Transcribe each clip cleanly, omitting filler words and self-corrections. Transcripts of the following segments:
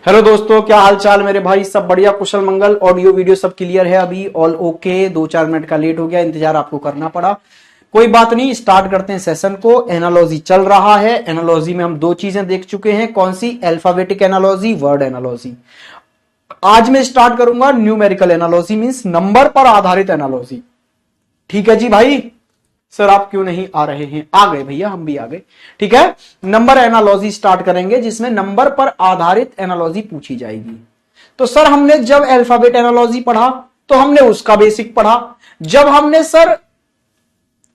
Hello दोस्तों, क्या हाल चाल मेरे भाई। सब बढ़िया, कुशल मंगल। ऑडियो वीडियो सब क्लियर है। अभी ऑल ओके। 2-4 मिनट का लेट हो गया, इंतजार आपको करना पड़ा। कोई बात नहीं, स्टार्ट करते हैं सेशन को। एनालॉजी चल रहा है। एनालॉजी में हम दो चीजें देख चुके हैं। कौन सी? Alphabetic analogy, word analogy. आज मैं स्टार्ट करूंगा न्यूमेरिकल एनालॉजी, मींस नंबर पर आधारित एनालॉजी। ठीक है जी भाई। सर आप क्यों नहीं आ रहे हैं? आ गए भैया, हम भी आ गए। ठीक है, नंबर एनालॉजी स्टार्ट करेंगे जिसमें नंबर पर आधारित एनालॉजी पूछी जाएगी। तो सर हमने जब अल्फाबेट एनालॉजी पढ़ा तो हमने उसका बेसिक पढ़ा। जब हमने सर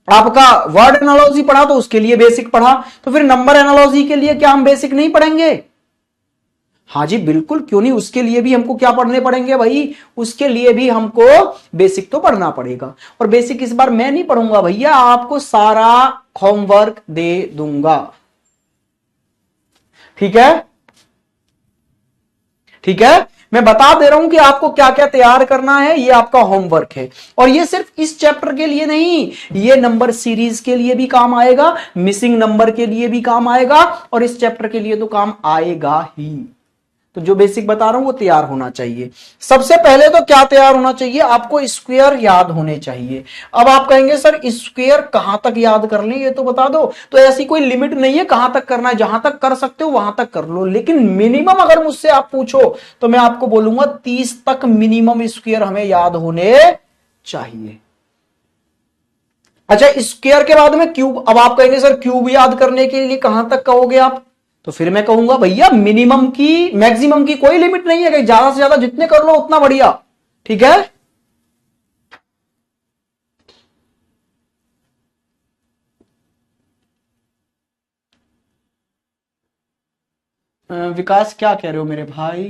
आपका वर्ड एनालॉजी पढ़ा तो उसके लिए बेसिक पढ़ा। तो फिर नंबर एनालॉजी के लिए क्या हम बेसिक नहीं पढ़ेंगे? हाँ जी बिल्कुल, क्यों नहीं। उसके लिए भी हमको क्या पढ़ने पड़ेंगे भाई? उसके लिए भी हमको बेसिक तो पढ़ना पड़ेगा। और बेसिक इस बार मैं नहीं पढ़ूंगा भैया, आपको सारा होमवर्क दे दूंगा। ठीक है, ठीक है। मैं बता दे रहा हूं कि आपको क्या क्या तैयार करना है, ये आपका होमवर्क है। और ये सिर्फ इस चैप्टर के लिए नहीं, ये नंबर सीरीज के लिए भी काम आएगा, मिसिंग नंबर के लिए भी काम आएगा, और इस चैप्टर के लिए तो काम आएगा ही। तो जो बेसिक बता रहा हूं वो तैयार होना चाहिए। सबसे पहले तो क्या तैयार होना चाहिए? आपको स्क्वायर याद होने चाहिए। अब आप कहेंगे सर स्क्वायर कहां तक याद कर लें, ये तो बता दो। तो ऐसी कोई लिमिट नहीं है कहां तक करना है, जहां तक कर सकते हो वहां तक कर लो। लेकिन मिनिमम अगर मुझसे आप पूछो तो मैं आपको बोलूंगा 30 तक मिनिमम स्क्वायर हमें याद होने चाहिए। अच्छा, स्क्वायर के बाद में क्यूब। अब आप कहेंगे सर क्यूब याद करने के लिए कहां तक कहोगे आप? तो फिर मैं कहूंगा भैया मिनिमम की मैक्सिमम की कोई लिमिट नहीं है, कि ज्यादा से ज्यादा जितने कर लो उतना बढ़िया। ठीक है, विकास क्या कह रहे हो मेरे भाई?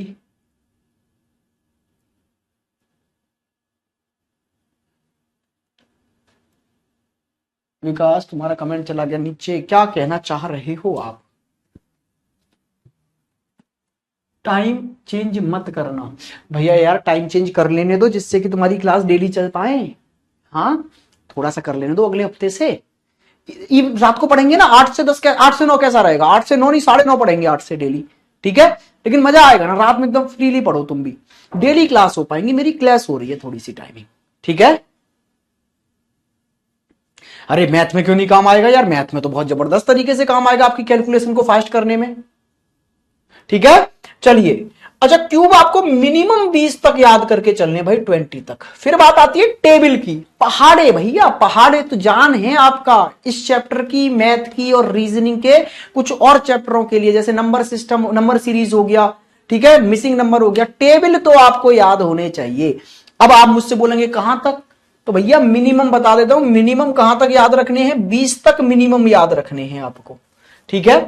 विकास तुम्हारा कमेंट चला गया नीचे, क्या कहना चाह रहे हो आप? टाइम चेंज मत करना भैया, यार टाइम चेंज कर लेने दो जिससे कि तुम्हारी क्लास डेली चल पाए। हाँ, थोड़ा सा कर लेने दो अगले हफ्ते से। रात को पढ़ेंगे ना 8 से 10, 8 से 9 कैसा रहेगा? 8 से 9 नहीं, 9:30 पढ़ेंगे 8 से डेली। ठीक है, लेकिन मजा आएगा ना, रात में एकदम फ्रीली पढ़ो तुम भी। डेली क्लास हो पाएंगी, मेरी क्लास हो रही है थोड़ी सी टाइमिंग। ठीक है। अरे मैथ में क्यों नहीं काम आएगा यार? मैथ में तो बहुत जबरदस्त तरीके से काम आएगा आपकी कैलकुलेशन को फास्ट करने में। ठीक है, चलिए। अच्छा, क्यूब आपको मिनिमम 20 तक याद करके चलने भाई, 20 तक। फिर बात आती है टेबल की। पहाड़े भैया, पहाड़े तो जान है आपका इस चैप्टर की, मैथ की और रीजनिंग के कुछ और चैप्टरों के लिए, जैसे नंबर सिस्टम, नंबर सीरीज हो गया। ठीक है, मिसिंग नंबर हो गया। टेबल तो आपको याद होने चाहिए। अब आप मुझसे बोलेंगे कहां तक? तो भैया मिनिमम बता देता हूं, मिनिमम कहां तक याद रखने हैं? 20 तक मिनिमम याद रखने हैं आपको। ठीक है।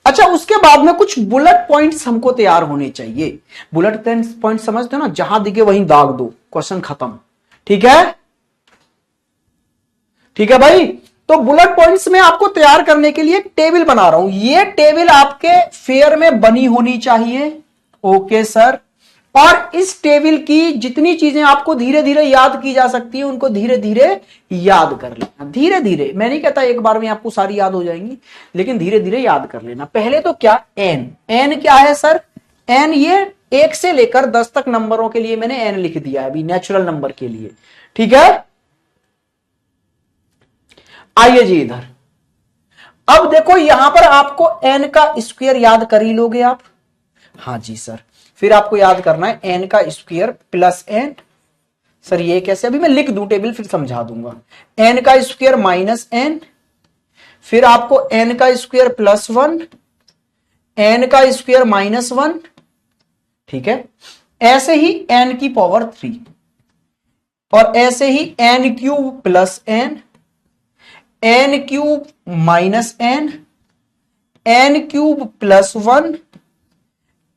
अच्छा, उसके बाद में कुछ बुलेट पॉइंट्स हमको तैयार होने चाहिए। बुलेट पॉइंट समझते हो ना, जहां दिखे वहीं दाग दो, क्वेश्चन खत्म। ठीक है, ठीक है भाई। तो बुलेट पॉइंट्स में आपको तैयार करने के लिए टेबल बना रहा हूं। ये टेबल आपके फेयर में बनी होनी चाहिए। Okay sir. और इस टेबल की जितनी चीजें आपको धीरे धीरे याद की जा सकती है, उनको धीरे धीरे याद कर लेना। धीरे धीरे, मैं नहीं कहता एक बार में आपको सारी याद हो जाएंगी, लेकिन धीरे धीरे याद कर लेना। पहले तो क्या, एन। एन क्या है सर? एन ये 1 से लेकर 10 तक नंबरों के लिए मैंने एन लिख दिया है अभी, नेचुरल नंबर के लिए। ठीक है, आइए जी इधर। अब देखो यहां पर आपको एन का स्क्वायर याद कर ही लोगे आप। हाँ जी सर। फिर आपको याद करना है एन का स्क्वायर प्लस एन। सर ये कैसे? अभी मैं लिख दूं टेबल फिर समझा दूंगा। एन का स्क्वायर माइनस एन, फिर आपको एन का स्क्वायर प्लस 1, एन का स्क्वायर माइनस 1। ठीक है, ऐसे ही एन की पावर 3, और ऐसे ही n cube plus n, n cube minus n, n cube plus 1,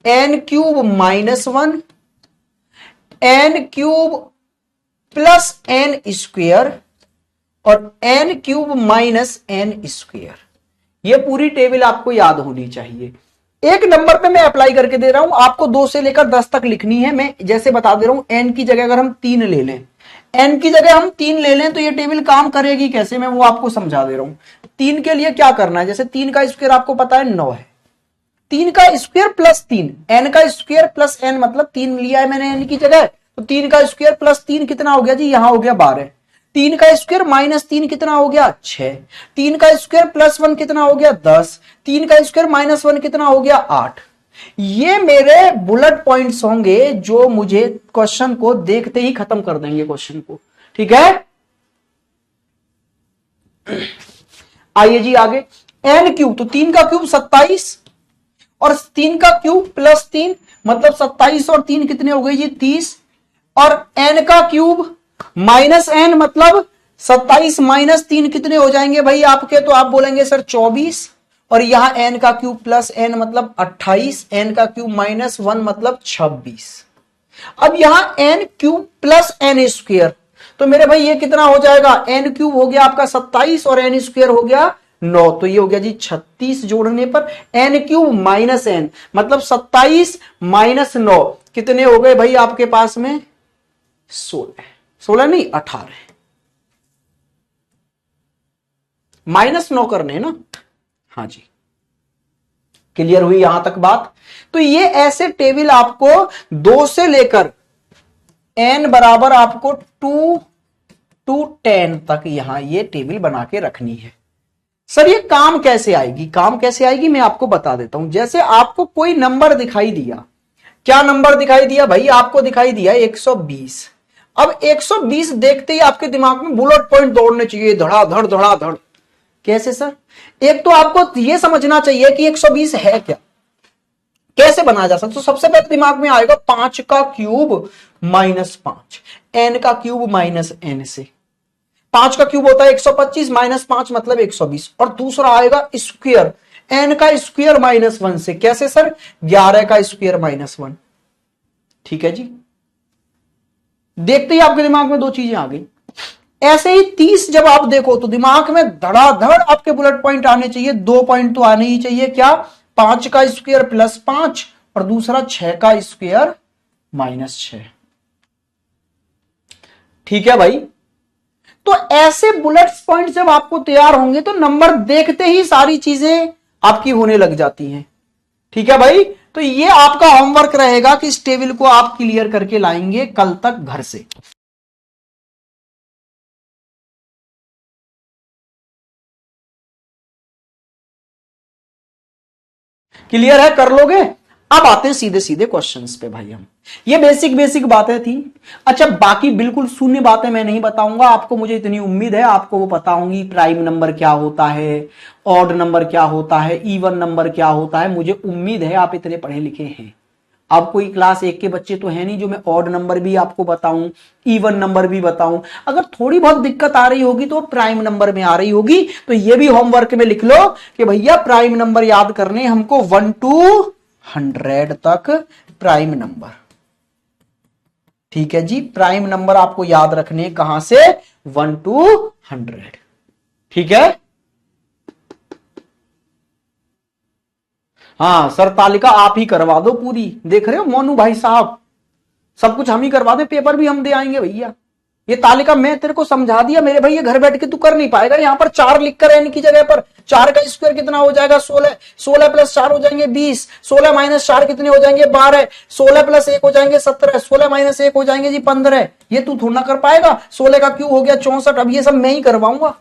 n cube minus 1, n cube plus n square, और n cube minus n square. ये पूरी टेबल आपको याद होनी चाहिए। एक नंबर पे मैं अप्लाई करके दे रहा हूं आपको, 2 से लेकर 10 तक लिखनी है। मैं जैसे बता दे रहा हूं, एन की जगह अगर हम 3 ले लें, एन की जगह हम 3 ले लें तो ये टेबल काम करेगी कैसे, मैं वो आपको समझा दे रहा हूं। 3 के लिए क्या करना है? जैसे 3 का स्क्वायर आपको पता है 9 है, 3 का स्क्वायर प्लस 3, n का स्क्वायर प्लस n मतलब 3 लिया है मैंने n की जगह, तो 3 का स्क्वायर प्लस 3 कितना हो गया जी, यहां हो गया 12। 3 का स्क्वायर माइनस 3 कितना हो गया 6। 3 का स्क्वायर प्लस 1 कितना हो गया 10। 3 का स्क्वायर माइनस 1 कितना हो गया 8। ये मेरे बुलेट पॉइंट्स होंगे जो मुझे क्वेश्चन को देखते ही खत्म कर देंगे क्वेश्चन को, ठीक है। आइए जी आगे, n क्यूब, तो 3 का क्यूब 27 और 3 का क्यूब प्लस 3 मतलब 27 और 3 कितने हो गए जी 30, और n का क्यूब माइनस n मतलब 27 माइनस 3 कितने हो जाएंगे भाई आपके, तो आप बोलेंगे सर 24, और यहां n का क्यूब प्लस n मतलब 28, n का क्यूब माइनस 1 मतलब 26। अब यहां n cube plus n square, तो मेरे भाई ये कितना हो जाएगा, n क्यूब हो गया आपका 27 और n स्क्वायर हो गया 9, तो ये हो गया जी 36 जोड़ने पर n क्यूब माइनस n मतलब 27 माइनस 9 कितने हो गए भाई आपके पास में 16, 16 नहीं 18, माइनस 9 करने ना, हाँ जी क्लियर हुई यहां तक बात। तो ये ऐसे टेबल आपको 2 से लेकर n बराबर आपको 2 to 10 तक यहां ये टेबल बना के रखनी है। सर ये काम कैसे आएगी, काम कैसे आएगी मैं आपको बता देता हूं। जैसे आपको कोई नंबर दिखाई दिया, क्या नंबर दिखाई दिया भाई, आपको दिखाई दिया 120। अब 120 देखते ही आपके दिमाग में बुलेट पॉइंट दौड़ने चाहिए, धड़ाधड़ धड़ाधड़। कैसे सर, एक तो आपको यह समझना चाहिए कि 120 है क्या, कैसे बनाया जा सकता। तो सबसे पहले दिमाग में आएगा 5 का क्यूब माइनस 5, n का क्यूब माइनस n से, 5 का क्यूब होता है 125 माइनस 5 मतलब 120, और दूसरा आएगा स्क्वायर n का स्क्वायर माइनस 1 से, कैसे सर 11 का स्क्वायर माइनस 1, ठीक है जी। देखते ही आपके दिमाग में दो चीजें आ गई। ऐसे ही 30 जब आप देखो तो दिमाग में धड़ाधड़ आपके बुलेट पॉइंट आने चाहिए, 2 पॉइंट तो आने ही चाहिए, क्या 5 का स्क्वायर प्लस 5 और दूसरा 6 का स्क्वायर माइनस 6, ठीक है भाई। तो ऐसे बुलेट पॉइंट जब आपको तैयार होंगे तो नंबर देखते ही सारी चीजें आपकी होने लग जाती हैं, ठीक है भाई। तो ये आपका होमवर्क रहेगा कि इस टेबल को आप क्लियर करके लाएंगे कल तक घर से। क्लियर है, कर लोगे। अब आते हैं सीधे सीधे क्वेश्चंस पे भाई हम, ये बेसिक बेसिक बातें थी। अच्छा बाकी बिल्कुल शून्य बातें मैं नहीं बताऊंगा आपको, मुझे इतनी उम्मीद है आपको वो पता होंगी। प्राइम नंबर क्या होता है, ऑड नंबर क्या होता है, इवन नंबर क्या होता है, मुझे उम्मीद है आप इतने पढ़े लिखे हैं। अब कोई क्लास 1 के बच्चे तो है नहीं जो मैं ऑड नंबर भी आपको बताऊं, इवन नंबर भी बताऊं। अगर थोड़ी बहुत दिक्कत आ रही होगी तो प्राइम नंबर में आ रही होगी, तो ये भी होमवर्क में लिख लो कि भैया प्राइम नंबर याद करने हमको 1 to 100 तक प्राइम नंबर, ठीक है जी। प्राइम नंबर आपको याद रखने कहां से, 1 to 100, ठीक है। हाँ सर तालिका आप ही करवा दो पूरी, देख रहे हो मोनू भाई साहब, सब कुछ हम ही करवा दे, पेपर भी हम दे आएंगे भैया। ये तालिका मैं तेरे को समझा दिया मेरे भैया, घर बैठ के तू कर नहीं पाएगा। यहां पर 4 लिखकर एन की जगह पर 4 का स्क्वायर कितना हो जाएगा 16, 16 प्लस 4 हो जाएंगे 20, 16 माइनस 4 कितने हो जाएंगे 12, 16 प्लस 1 हो जाएंगे 17, 16 माइनस 1 हो जाएंगे जी 15। ये तू थोड़ा ना कर पाएगा। 16 का क्यूब हो गया 64, अब ये सब मैं ही करवाऊंगा।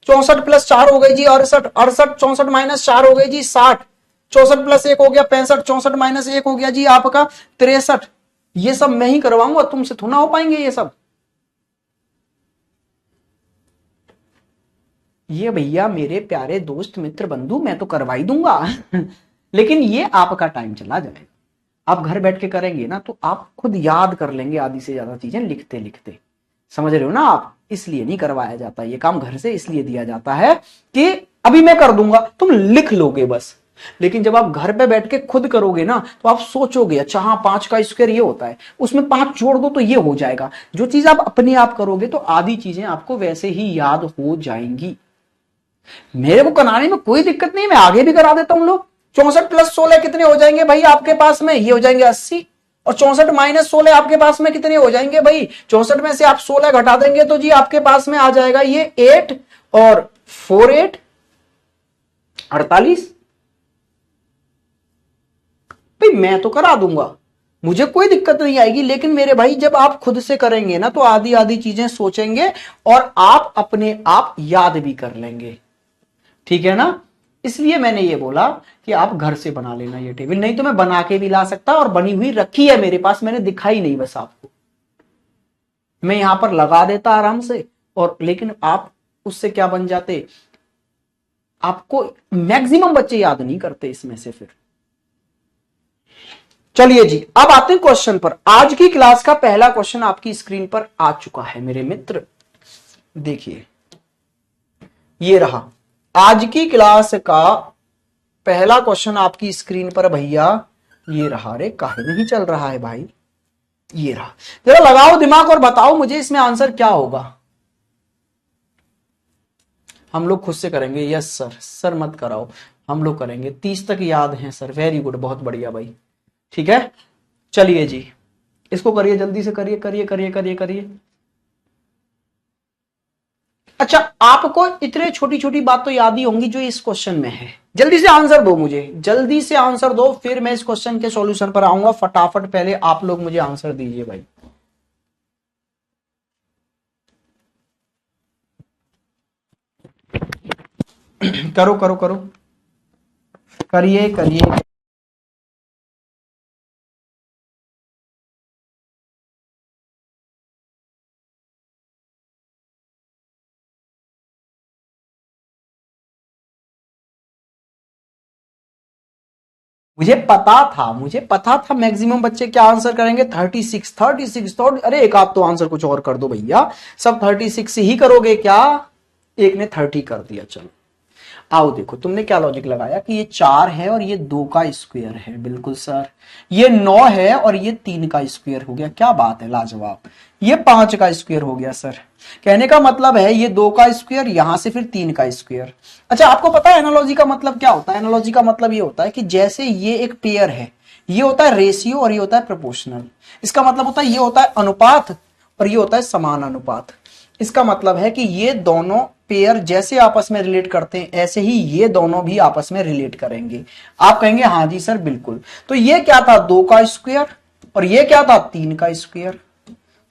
64 प्लस 4 हो गई जी 68, 68 64 माइनस 4 हो गई जी 60, 64 प्लस 1 हो गया 65, 64 माइनस 1 हो गया जी आपका 63। ये सब मैं ही करवाऊंगा, तुमसे थोड़ा हो पाएंगे ये सब। ये भैया मेरे प्यारे दोस्त मित्र बंधु मैं तो करवा ही दूंगा लेकिन ये आपका टाइम चला जाएगा। आप घर बैठ के करेंगे ना तो आप खुद याद कर लेंगे आधी से ज्यादा चीजें लिखते लिखते, समझ रहे हो ना आप। इसलिए नहीं करवाया जाता ये काम घर से, इसलिए दिया जाता है कि अभी मैं कर दूंगा तुम लिख लोगे बस। लेकिन जब आप घर पे बैठ के खुद करोगे ना तो आप सोचोगे अच्छा हाँ 5 का स्क्वायर ये होता है, उसमें 5 जोड़ दो तो ये हो जाएगा। जो चीज आप अपने आप करोगे तो आधी चीजें आपको वैसे ही याद हो जाएंगी। मेरे को कराने में कोई दिक्कत नहीं, मैं आगे भी करा देता हूं लोग। 64 प्लस 16 कितने हो जाएंगे भाई आपके पास में, ये हो जाएंगे 80, और 64 माइनस 16 आपके पास में कितने हो जाएंगे भाई, 64 में से आप 16 घटा देंगे तो जी आपके पास में आ जाएगा ये 8 और 4 8 48। भाई मैं तो करा दूंगा, मुझे कोई दिक्कत नहीं आएगी, लेकिन मेरे भाई जब आप खुद से करेंगे ना तो आधी आधी चीजें सोचेंगे और आप अपने आप याद भी कर लेंगे, ठीक है ना। इसलिए मैंने ये बोला कि आप घर से बना लेना ये टेबल, नहीं तो मैं बना के भी ला सकता और बनी हुई रखी है मेरे पास, मैंने दिखाई नहीं बस आपको, मैं यहां पर लगा देता आराम से। और लेकिन आप उससे क्या बन जाते, आपको मैक्सिमम बच्चे याद नहीं करते इसमें से फिर। चलिए जी, अब आते हैं क्वेश्चन पर। आज की क्लास का पहला क्वेश्चन आपकी स्क्रीन पर आ चुका है मेरे मित्र, देखिए ये रहा आज की क्लास का पहला क्वेश्चन आपकी स्क्रीन पर भैया, ये रहा। रे काहे नहीं चल रहा है भाई, ये रहा। जरा लगाओ दिमाग और बताओ मुझे इसमें आंसर क्या होगा। हम लोग खुद से करेंगे, यस सर, सर मत कराओ, हम लोग करेंगे। 30 तक याद है सर, वेरी गुड, बहुत बढ़िया भाई, ठीक है। चलिए जी, इसको करिए, जल्दी से करिए करिए करिए करिए करिए। अच्छा, आपको इतने छोटी छोटी बात तो याद ही होंगी जो इस क्वेश्चन में है। जल्दी से आंसर दो मुझे, जल्दी से आंसर दो, फिर मैं इस क्वेश्चन के सॉल्यूशन पर आऊंगा। फटाफट पहले आप लोग मुझे आंसर दीजिए भाई। करो करो करो, करिए करिए। मुझे पता था मैक्सिमम बच्चे क्या आंसर करेंगे। 36 36 तो, अरे एक आप तो आंसर कुछ और कर दो भैया, सब 36 ही करोगे क्या? एक ने 30 कर दिया। चलो आओ देखो, तुमने क्या लॉजिक लगाया कि ये 4 है और ये 2 का स्क्वायर है। बिल्कुल सर। ये 9 है और ये 3 का स्क्वायर हो गया। क्या बात है, लाजवाब। ये 5 का स्क्वायर हो गया सर। कहने का मतलब है ये 2 का स्क्वायर, यहां से फिर 3 का स्क्वायर। अच्छा, आपको पता है एनालॉजी का मतलब क्या होता है? एनालॉजी का मतलब ये होता है कि जैसे ये एक पेयर है, ये होता है रेशियो और ये होता है प्रोपोर्शनल। इसका मतलब होता है ये होता है अनुपात और ये होता है समान अनुपात। इसका मतलब है कि ये दोनों पेयर जैसे आपस में रिलेट करते हैं, ऐसे ही ये दोनों भी आपस में रिलेट करेंगे। आप कहेंगे हाँ जी सर बिल्कुल। तो ये क्या था, 2 का स्क्वायर, और ये क्या था, 3 का स्क्वायर।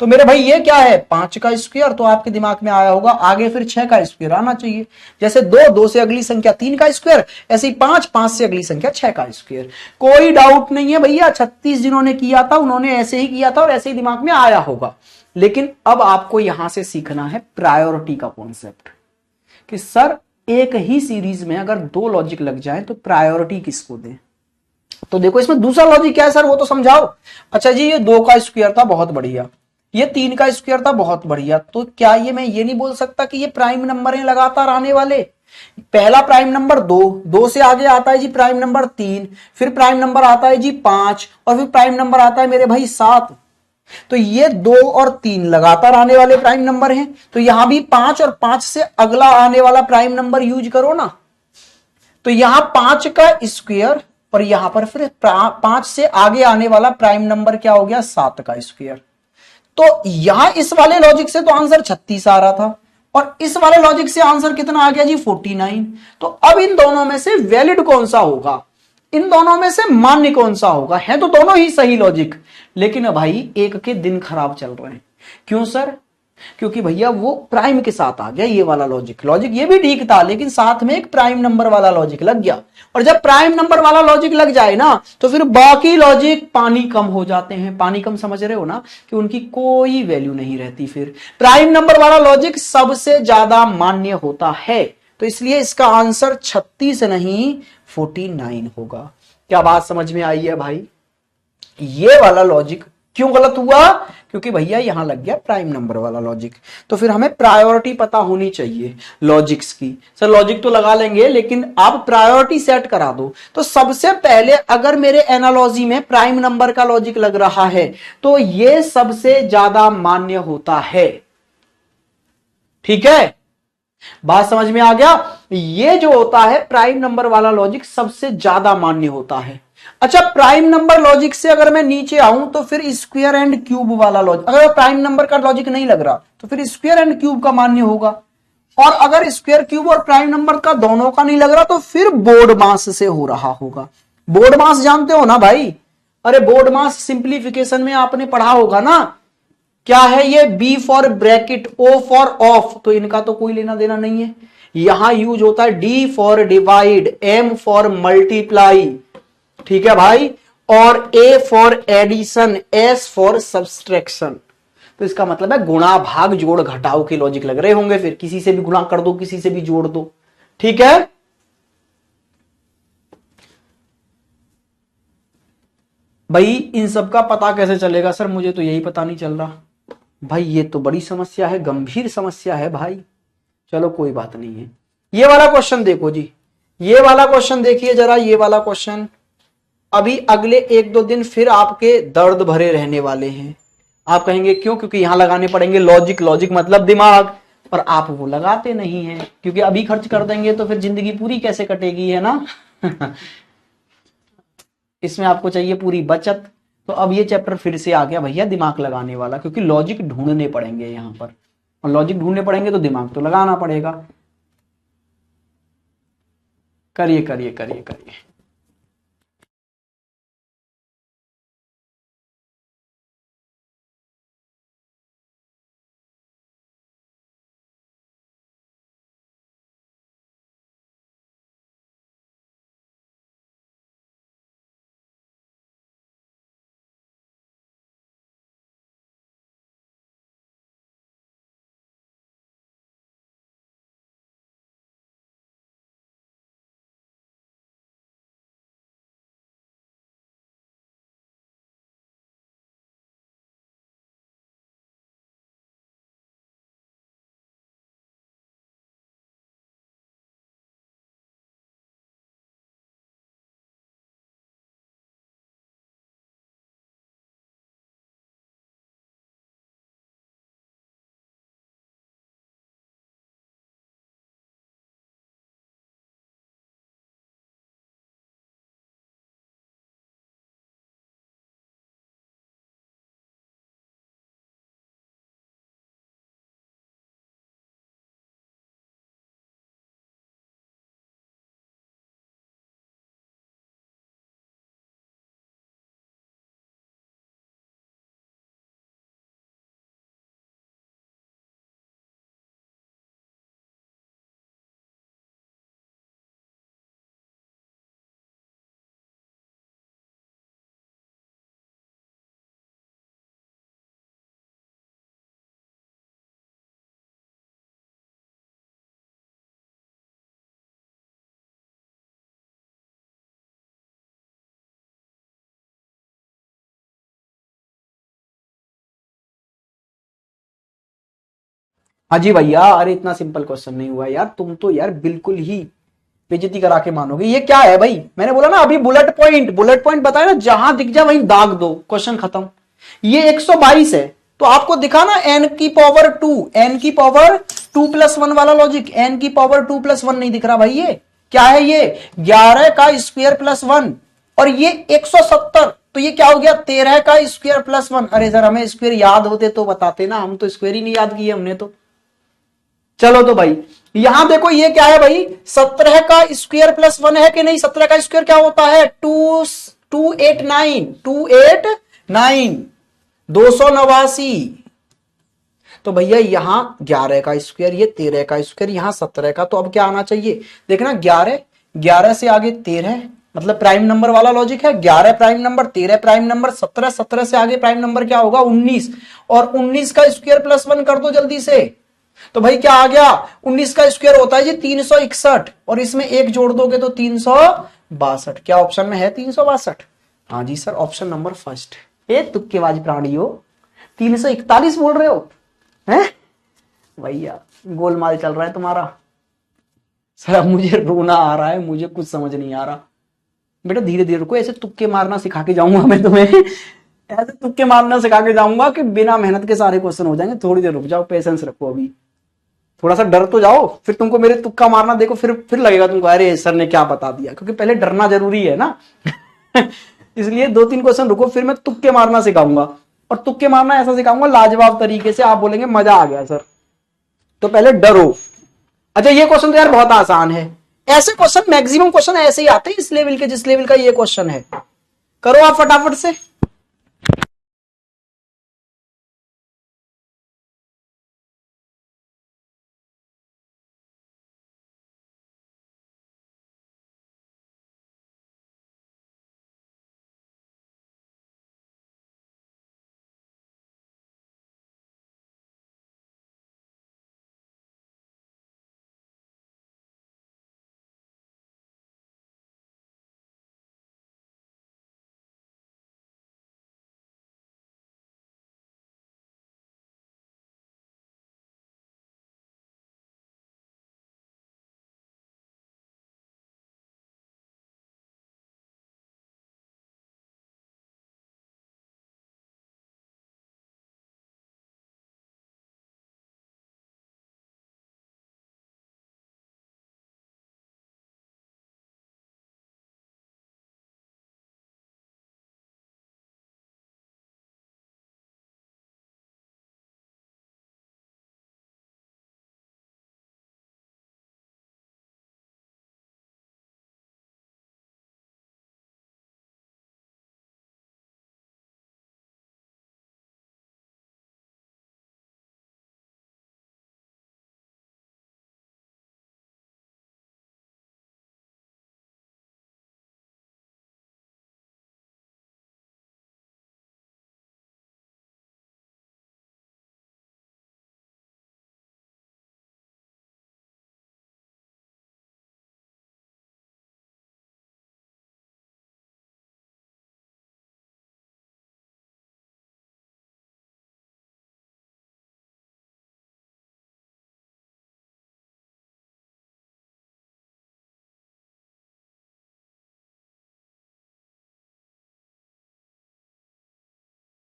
तो मेरे भाई ये क्या है, 5 का स्क्वायर। तो आपके दिमाग में आया होगा आगे फिर 6 का स्क्वायर आना चाहिए। जैसे 2 से अगली संख्या 3 का स्क्वायर, ऐसे ही 5 से अगली संख्या 6 का स्क्वायर। कोई डाउट नहीं है भैया, 36 जिन्होंने किया था उन्होंने ऐसे ही किया था और ऐसे ही दिमाग में आया होगा। लेकिन अब आपको यहां से सीखना है प्रायोरिटी का कॉन्सेप्ट, कि सर एक ही सीरीज में अगर 2 लॉजिक लग जाए तो प्रायोरिटी किसको दें। तो देखो इसमें दूसरा लॉजिक क्या है सर, वो तो समझाओ। अच्छा जी, ये 2 का स्क्वायर था, बहुत बढ़िया। ये 3 का स्क्वायर था, बहुत बढ़िया। तो क्या ये मैं ये नहीं बोल सकता कि ये प्राइम नंबर है लगातार आने वाले? पहला प्राइम नंबर 2 से आगे आता है जी प्राइम नंबर 3, फिर प्राइम नंबर आता है जी 5, और फिर प्राइम नंबर आता है मेरे भाई 7। तो ये 2 और 3 लगातार आने वाले प्राइम नंबर हैं। तो यहां भी 5 और 5 से अगला आने वाला प्राइम नंबर यूज करो ना। तो यहां 5 का स्क्वायर और यहां पर फिर 5 से आगे आने वाला प्राइम नंबर क्या हो गया, 7 का स्क्वायर। तो यहां इस वाले लॉजिक से तो आंसर 36 आ रहा था, और इस वाले लॉजिक से आंसर कितना आ गया जी, 49। तो अब इन दोनों में से वैलिड कौन सा होगा, इन दोनों में से मान्य कौन सा होगा? है तो दोनों ही सही लॉजिक, लेकिन भाई एक के दिन खराब चल रहे हैं। क्यों सर? क्योंकि भैया वो प्राइम के साथ आ गया ये वाला लॉजिक। लॉजिक ये भी ठीक था, लेकिन साथ में एक प्राइम नंबर वाला लॉजिक लग गया। और जब प्राइम नंबर वाला लॉजिक लग जाए ना, तो फिर बाकी लॉजिक पानी कम हो जाते हैं। पानी कम समझ रहे हो ना, कि उनकी कोई वैल्यू नहीं रहती। फिर प्राइम नंबर वाला लॉजिक सबसे ज्यादा मान्य होता है। तो इसलिए इसका आंसर 36 नहीं 49 होगा। क्या बात समझ में आई है भाई? ये वाला लॉजिक क्यों गलत हुआ? क्योंकि भैया यहां लग गया प्राइम नंबर वाला लॉजिक। तो फिर हमें प्रायोरिटी पता होनी चाहिए लॉजिक्स की। सर लॉजिक तो लगा लेंगे, लेकिन आप प्रायोरिटी सेट करा दो। तो सबसे पहले अगर मेरे एनालॉजी में प्राइम नंबर का लॉजिक लग रहा है, तो ये सबसे ज्यादा मान्य होता है। ठीक है, बात समझ में आ गया? ये जो होता है प्राइम नंबर वाला लॉजिक सबसे ज्यादा मान्य होता है। अच्छा, प्राइम नंबर लॉजिक से अगर मैं नीचे आऊं तो फिर स्क्वायर एंड क्यूब वाला लॉजिक, अगर प्राइम नंबर का लॉजिक नहीं लग रहा तो फिर स्क्वायर एंड क्यूब का मान्य होगा। और अगर स्क्वायर क्यूब और प्राइम नंबर का दोनों का नहीं लग रहा तो फिर बोर्ड मास से हो रहा होगा। बोर्ड मास जानते हो ना भाई? अरे बोर्ड मास सिंप्लीफिकेशन में आपने पढ़ा होगा ना, क्या है ये? B for bracket, O for of, तो इनका तो कोई लेना देना नहीं है। यहां यूज होता है D for divide, M for multiply, ठीक है भाई, और A for addition, S for subtraction. तो इसका मतलब है गुणा भाग जोड़ घटाव के लॉजिक लग रहे होंगे, फिर किसी से भी गुणा कर दो, किसी से भी जोड़ दो, ठीक है। भाई इन सब का पता कैसे चलेगा सर? मुझे तो यही पता नहीं चल रहा भाई, ये तो बड़ी समस्या है, गंभीर समस्या है भाई। चलो कोई बात नहीं है। ये वाला क्वेश्चन देखो जी, ये वाला क्वेश्चन देखिए जरा, ये वाला क्वेश्चन अभी अगले 1-2 दिन फिर आपके दर्द भरे रहने वाले हैं। आप कहेंगे क्यों? क्योंकि यहां लगाने पड़ेंगे लॉजिक, लॉजिक मतलब दिमाग, और आप वो लगाते नहीं हैं, क्योंकि अभी खर्च कर देंगे तो फिर जिंदगी पूरी कैसे कटेगी, है ना। इसमें आपको चाहिए पूरी बचत। तो अब ये चैप्टर फिर से आ गया भैया दिमाग लगाने वाला, क्योंकि लॉजिक ढूंढने पड़ेंगे यहां पर, और लॉजिक ढूंढने पड़ेंगे तो दिमाग तो लगाना पड़ेगा। करिए करिए करिए करिए। हाँ जी भैया, अरे इतना सिंपल क्वेश्चन नहीं हुआ यार, तुम तो यार बिल्कुल ही बेइज्जती करा के मानोगे। ये क्या है भाई? मैंने बोला ना अभी बुलेट पॉइंट, बुलेट पॉइंट बताया ना, जहां दिख जाए वहीं दाग दो, क्वेश्चन खत्म। ये 122 है, तो आपको दिखा ना n की पावर 2, n की पावर 2+1 वाला लॉजिक, n की पावर 2+1 नहीं दिख रहा भाई। ये क्या है? ये 11 का स्क्वायर प्लस 1, और ये 170, तो ये क्या हो गया? 13 का स्क्वायर प्लस 1। अरे सर हमें स्क्वायर याद होते तो बताते ना, हम तो स्क्वायर ही नहीं याद किए हमने तो। चलो तो भाई यहां देखो ये क्या है भाई? 17 का स्क्वायर प्लस 1 है कि नहीं? 17 का स्क्वायर क्या होता है? 289, 289, 289। तो भैया यहां 11 का स्क्वायर, ये 13 का स्क्वायर, यहां 17 का, तो अब क्या आना चाहिए? देखना 11, 11 से आगे 13, मतलब प्राइम नंबर वाला लॉजिक है। 11 प्राइम नंबर, 13 प्राइम नंबर, 17, 17 से आगे प्राइम नंबर क्या होगा? 19, और 19 का स्क्वायर प्लस 1 कर दो जल्दी से। तो भाई क्या आ गया? 19 का स्क्वायर होता है जी 361, और इसमें एक जोड़ दोगे तो 362। क्या ऑप्शन में है 362? हाँ जी सर, ऑप्शन नंबर फर्स्ट। ए तुक्केबाज प्राणी हो, 341 बोल रहे हो हैं भैया? गोलमाल चल रहा है तुम्हारा। सर अब मुझे रोना आ रहा है, मुझे कुछ समझ नहीं आ रहा। बेटा धीरे धीरे रुको, ऐसे तुक्के मारना सिखा के जाऊंगा मैं तुम्हें, ऐसे तुक्के मारना सिखा के जाऊंगा कि बिना मेहनत के सारे क्वेश्चन हो जाएंगे। थोड़ी देर रुक जाओ, पेशेंस रखो, अभी थोड़ा सा डर तो जाओ, फिर तुमको मेरे तुक्का मारना देखो, फिर लगेगा तुमको अरे सर ने क्या बता दिया, क्योंकि पहले डरना जरूरी है ना। इसलिए 2-3 क्वेश्चन रुको, फिर मैं तुक्के मारना सिखाऊंगा, और तुक्के मारना ऐसा सिखाऊंगा लाजवाब तरीके से, आप बोलेंगे मजा आ गया सर। तो पहले डरो। अच्छा ये क्वेश्चन तो यार बहुत आसान है, ऐसे क्वेश्चन, मैक्सिमम क्वेश्चन ऐसे ही आते हैं इस लेवल के, जिस लेवल का ये क्वेश्चन है। करो आप फटाफट से।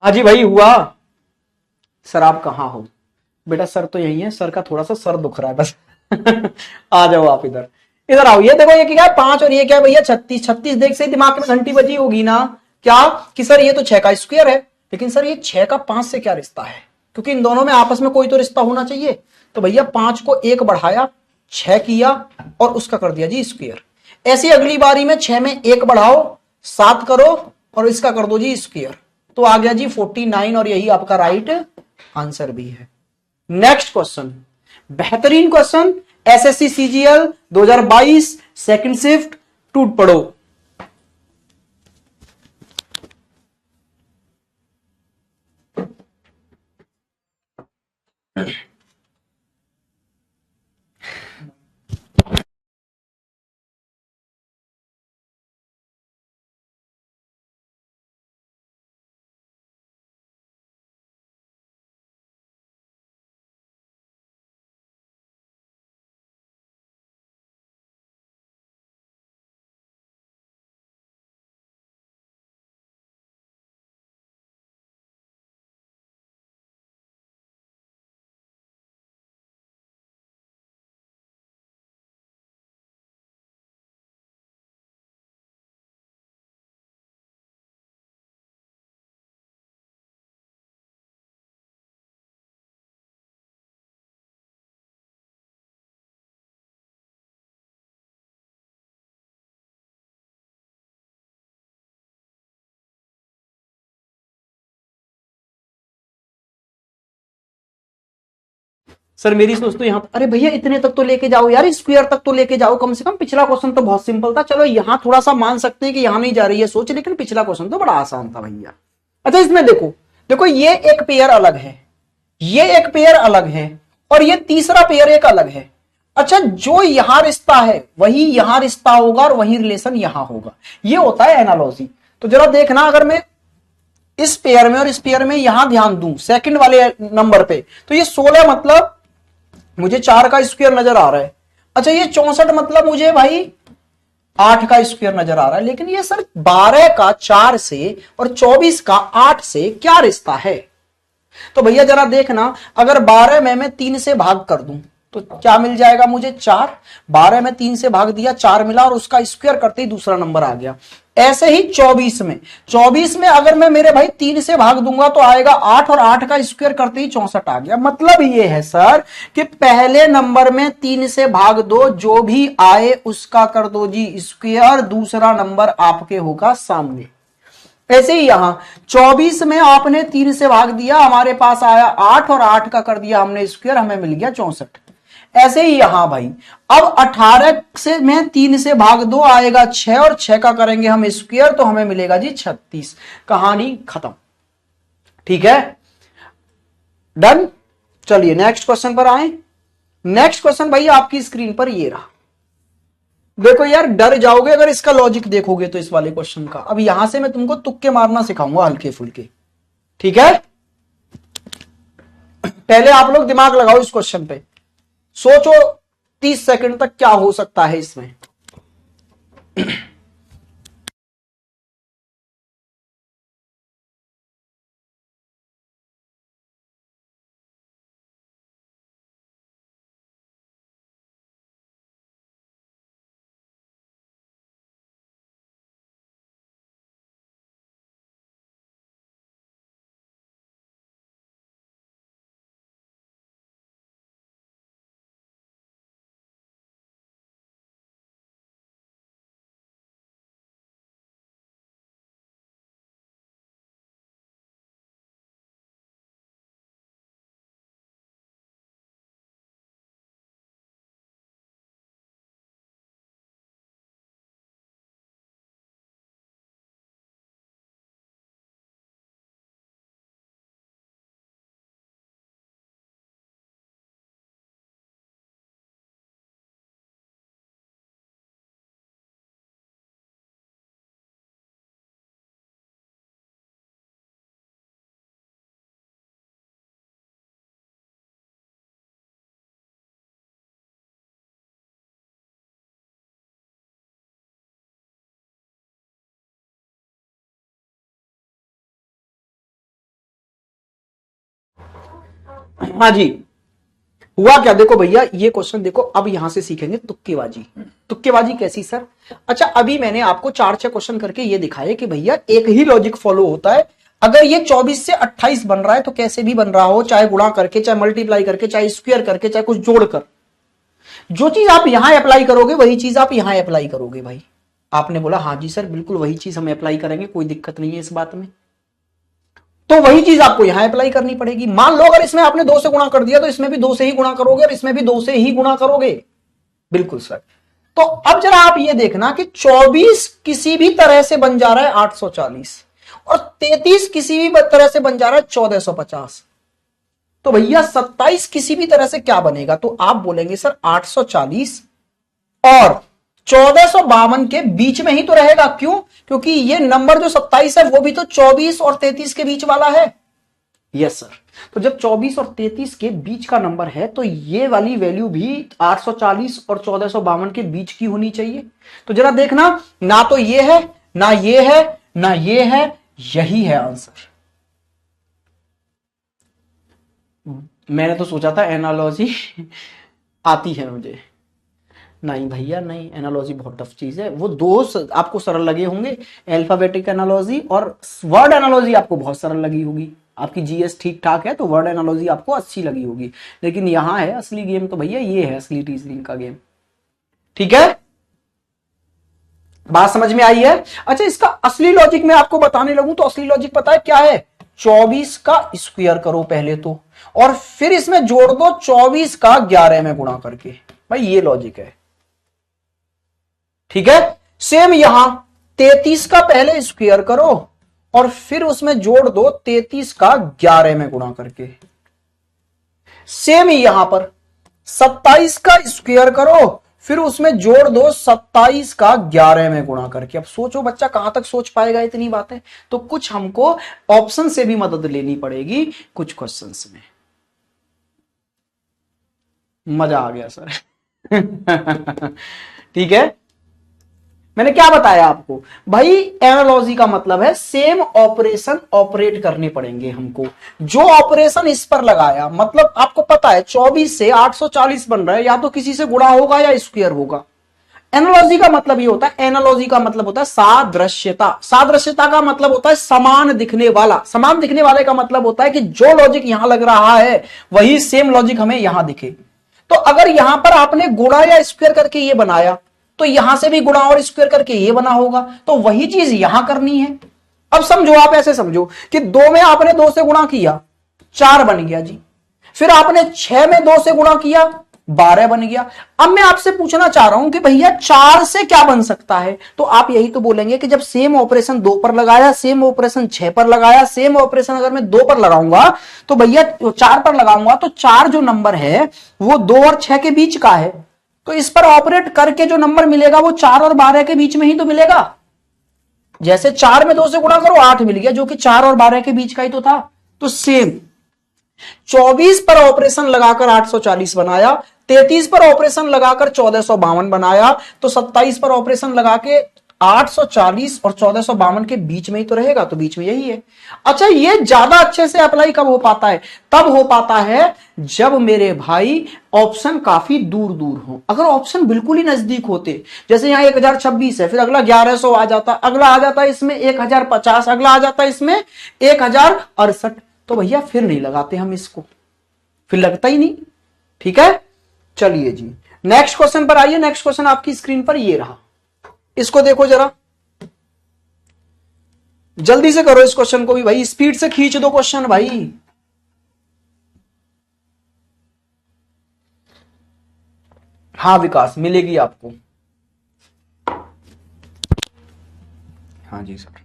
हाँ जी भाई हुआ। सर आप कहाँ हो? बेटा सर तो यही है, सर का थोड़ा सा सर दुख रहा है बस। आ जाओ आप इधर, इधर आओ। ये देखो ये क्या है 5 और ये क्या है भैया 36। 36 देख से ही दिमाग में घंटी बजी होगी ना, क्या कि सर ये तो 6 का स्क्वायर है, लेकिन सर ये 6 का 5 से क्या रिश्ता है? क्योंकि इन दोनों में आपस में कोई तो रिश्ता होना चाहिए। तो भैया 5 को 1 बढ़ाया, 6 किया और उसका कर दिया जी स्क्वायर। ऐसी अगली बारी में 6 में 1 बढ़ाओ, 7 करो और इसका कर दो जी स्क्वायर। तो आ गया जी 49 और यही आपका राइट आंसर भी है। नेक्स्ट क्वेश्चन, बेहतरीन question, SSC CGL 2022 second shift, टूट पड़ो। सर मेरी सोच तो यहां, अरे भैया इतने तक तो लेके जाओ यार, स्क्वायर तक तो लेके जाओ कम से कम। पिछला क्वेश्चन तो बहुत सिंपल था, चलो यहां थोड़ा सा मान सकते हैं कि यहां नहीं जा रही है सोच, लेकिन पिछला क्वेश्चन तो बड़ा आसान था भैया। अच्छा इसमें देखो, देखो ये एक पेयर अलग है, ये एक पेयर अलग है और ये तीसरा पेयर एक अलग है। अच्छा जो यहां रिश्ता है वही यहां रिश्ता होगा और वही रिलेशन यहां होगा, ये होता है एनालॉजी। तो जरा देखना, अगर मैं इस पेयर में और इस पेयर में यहां ध्यान दूं सेकंड वाले नंबर पे, तो ये 16 मतलब मुझे 4 का स्क्वायर नजर आ रहा है। अच्छा ये 64 मतलब मुझे भाई 8 का स्क्वायर नजर आ रहा है। लेकिन ये सर 12 का 4 से और 24 का 8 से क्या रिश्ता है? तो भैया जरा देखना, अगर 12 में मैं 3 से भाग कर दूं तो क्या मिल जाएगा मुझे? 4। 12 में 3 से भाग दिया, 4 मिला और उसका स्क्वायर करते ही दूसरा नंबर आ गया। ऐसे ही 24 में अगर मैं मेरे भाई 3 से भाग दूंगा तो आएगा 8 और 8 का स्क्वायर करते ही 64 आ गया। मतलब ये है सर कि पहले नंबर में 3 से भाग दो, जो भी आए उसका कर दो जी स्क्वायर, दूसरा नंबर आपके होगा सामने। ऐसे ही यहां 24 में आपने 3 से भाग दिया, हमारे पास आया 8 और 8 का कर दिया हमने स्क्वायर, हमें मिल गया 64। ऐसे ही यहां भाई अब 18 से में 3 से भाग दो, आएगा 6 और 6 का करेंगे हम स्क्वायर तो हमें मिलेगा जी 36। कहानी खत्म। ठीक है, डन। चलिए नेक्स्ट क्वेश्चन पर आए। नेक्स्ट क्वेश्चन भाई आपकी स्क्रीन पर ये रहा। देखो यार डर जाओगे अगर इसका लॉजिक देखोगे तो इस वाले क्वेश्चन का। अब यहां से मैं तुमको तुक्के मारना सिखाऊंगा हल्के फुल्के। ठीक है, पहले आप लोग दिमाग लगाओ इस क्वेश्चन पे, सोचो 30 सेकंड तक क्या हो सकता है इसमें। हाँ जी, हुआ क्या देखो भैया, ये क्वेश्चन देखो। अब यहां से सीखेंगे तुक्केबाजी। तुक्केबाजी कैसी सर? अच्छा अभी मैंने आपको 4-6 क्वेश्चन करके ये दिखाया कि भैया एक ही लॉजिक फॉलो होता है। अगर ये 24 से 28 बन रहा है तो कैसे भी बन रहा हो, चाहे गुणा करके, चाहे मल्टीप्लाई करके, चाहे स्क्वायर करके, चाहे कुछ जोड़कर, जो चीज आप यहां अप्लाई करोगे वही चीज आप यहां अप्लाई करोगे। भाई आपने बोला हाँ जी सर बिल्कुल वही चीज हम अप्लाई करेंगे, कोई दिक्कत नहीं है इस बात में। तो वही चीज आपको यहां अप्लाई करनी पड़ेगी। मान लो अगर इसमें आपने 2 से गुणा कर दिया तो इसमें भी 2 से ही गुणा करोगे और इसमें भी 2 से ही गुणा करोगे। बिल्कुल सर। तो अब जरा आप ये देखना कि 24 किसी भी तरह से बन जा रहा है 840 और 33 किसी भी तरह से बन जा रहा है 1450। तो भैया 27 किसी भी तरह से क्या बनेगा? तो आप बोलेंगे सर 840 और 1452 के बीच में ही तो रहेगा। क्यों? क्योंकि ये नंबर जो 27 है वो भी तो 24 और 33 के बीच वाला है। Yes sir. तो जब 24 और 33 के बीच का नंबर है तो ये वाली वैल्यू भी 840 और 1452 के बीच की होनी चाहिए। तो जरा देखना, ना तो ये है, ना ये है, ना ये है, यही है आंसर। मैंने तो सोचा था एनालॉजी आती है मुझे। नहीं भैया नहीं, एनालॉजी बहुत टफ चीज है। वो दो आपको सरल लगे होंगे, अल्फाबेटिक एनालॉजी और वर्ड एनालॉजी आपको बहुत सरल लगी होगी। आपकी जीएस ठीक ठाक है तो वर्ड एनालॉजी आपको अच्छी लगी होगी, लेकिन यहां है असली गेम तो भैया ये है असली रीजनिंग का गेम। ठीक है, बात समझ में आई है? अच्छा इसका असली लॉजिक मैं आपको बताने लगूं तो असली लॉजिक पता है क्या है? 24 का स्क्वायर करो पहले तो, और फिर इसमें जोड़ दो 24 का 11 में गुणा करके। भाई ये लॉजिक है। ठीक है, सेम यहां 33 का पहले स्क्वायर करो और फिर उसमें जोड़ दो 33 का 11 में गुणा करके। सेम यहां पर 27 का स्क्वायर करो फिर उसमें जोड़ दो 27 का 11 में गुणा करके। अब सोचो बच्चा कहां तक सोच पाएगा इतनी बातें? तो कुछ हमको ऑप्शन से भी मदद लेनी पड़ेगी कुछ क्वेश्चंस में। मजा आ गया सर ठीक है, मैंने क्या बताया आपको? भाई एनालॉजी का मतलब है सेम ऑपरेशन ऑपरेट करने पड़ेंगे हमको। जो ऑपरेशन इस पर लगाया, मतलब आपको पता है 24 से 840 बन रहा है, या तो किसी से गुणा होगा या स्क्वायर होगा। एनालॉजी का मतलब ये होता है, एनालॉजी का मतलब होता है सादृश्यता। सादृश्यता का मतलब होता है समान दिखने वाला। समान दिखने वाले का मतलब होता है कि जो लॉजिक यहां लग रहा है वही सेम लॉजिक हमें यहां दिखे। तो अगर यहां पर आपने गुणा या स्क्वायर करके ये बनाया तो यहां से भी गुणा और स्क्वायर करके ये बना होगा, तो वही चीज यहां करनी है। अब समझो, आप ऐसे समझो कि 2 में आपने 2 से गुणा किया 4 बन गया जी, फिर आपने 6 में 2 से गुणा किया 12 बन गया। अब मैं आपसे पूछना चाह रहा हूं कि भैया 4 से क्या बन सकता है, तो आप यही तो बोलेंगे कि जब सेम ऑपरेशन 2 पर लगाया, सेम ऑपरेशन 6 पर लगाया, सेम ऑपरेशन अगर मैं 2 पर लगाऊंगा तो भैया 4 पर लगाऊंगा तो 4 जो नंबर है वो 2 और 6 के बीच का है, तो इस पर ऑपरेट करके जो नंबर मिलेगा वो 4 और 12 के बीच में ही तो मिलेगा। जैसे 4 में 2 से गुणा करो 8 मिल गया, जो कि 4 और 12 के बीच का ही तो था। तो सेम 24 पर ऑपरेशन लगाकर 840 बनाया, 33 पर ऑपरेशन लगाकर 1452 बनाया, तो 27 पर ऑपरेशन लगा के 840 और 1452 के बीच में ही तो रहेगा, तो बीच में यही है। अच्छा, ये ज्यादा अच्छे से अप्लाई कब हो पाता है? तब हो पाता है जब मेरे भाई ऑप्शन काफी दूर दूर हो। अगर ऑप्शन बिल्कुल ही नजदीक होते, जैसे यहां 1026 है, फिर अगला 1100 आ जाता, अगला आ जाता इसमें 1050, अगला आ जाता इसमें 1068, तो भैया फिर नहीं लगाते हम इसको, फिर लगता ही नहीं। ठीक है, चलिए जी नेक्स्ट क्वेश्चन पर आइए। नेक्स्ट क्वेश्चन आपकी स्क्रीन पर ये रहा, इसको देखो जरा, जल्दी से करो इस क्वेश्चन को भी भाई, स्पीड से खींच दो क्वेश्चन भाई। हाँ विकास, मिलेगी आपको। हाँ जी सर।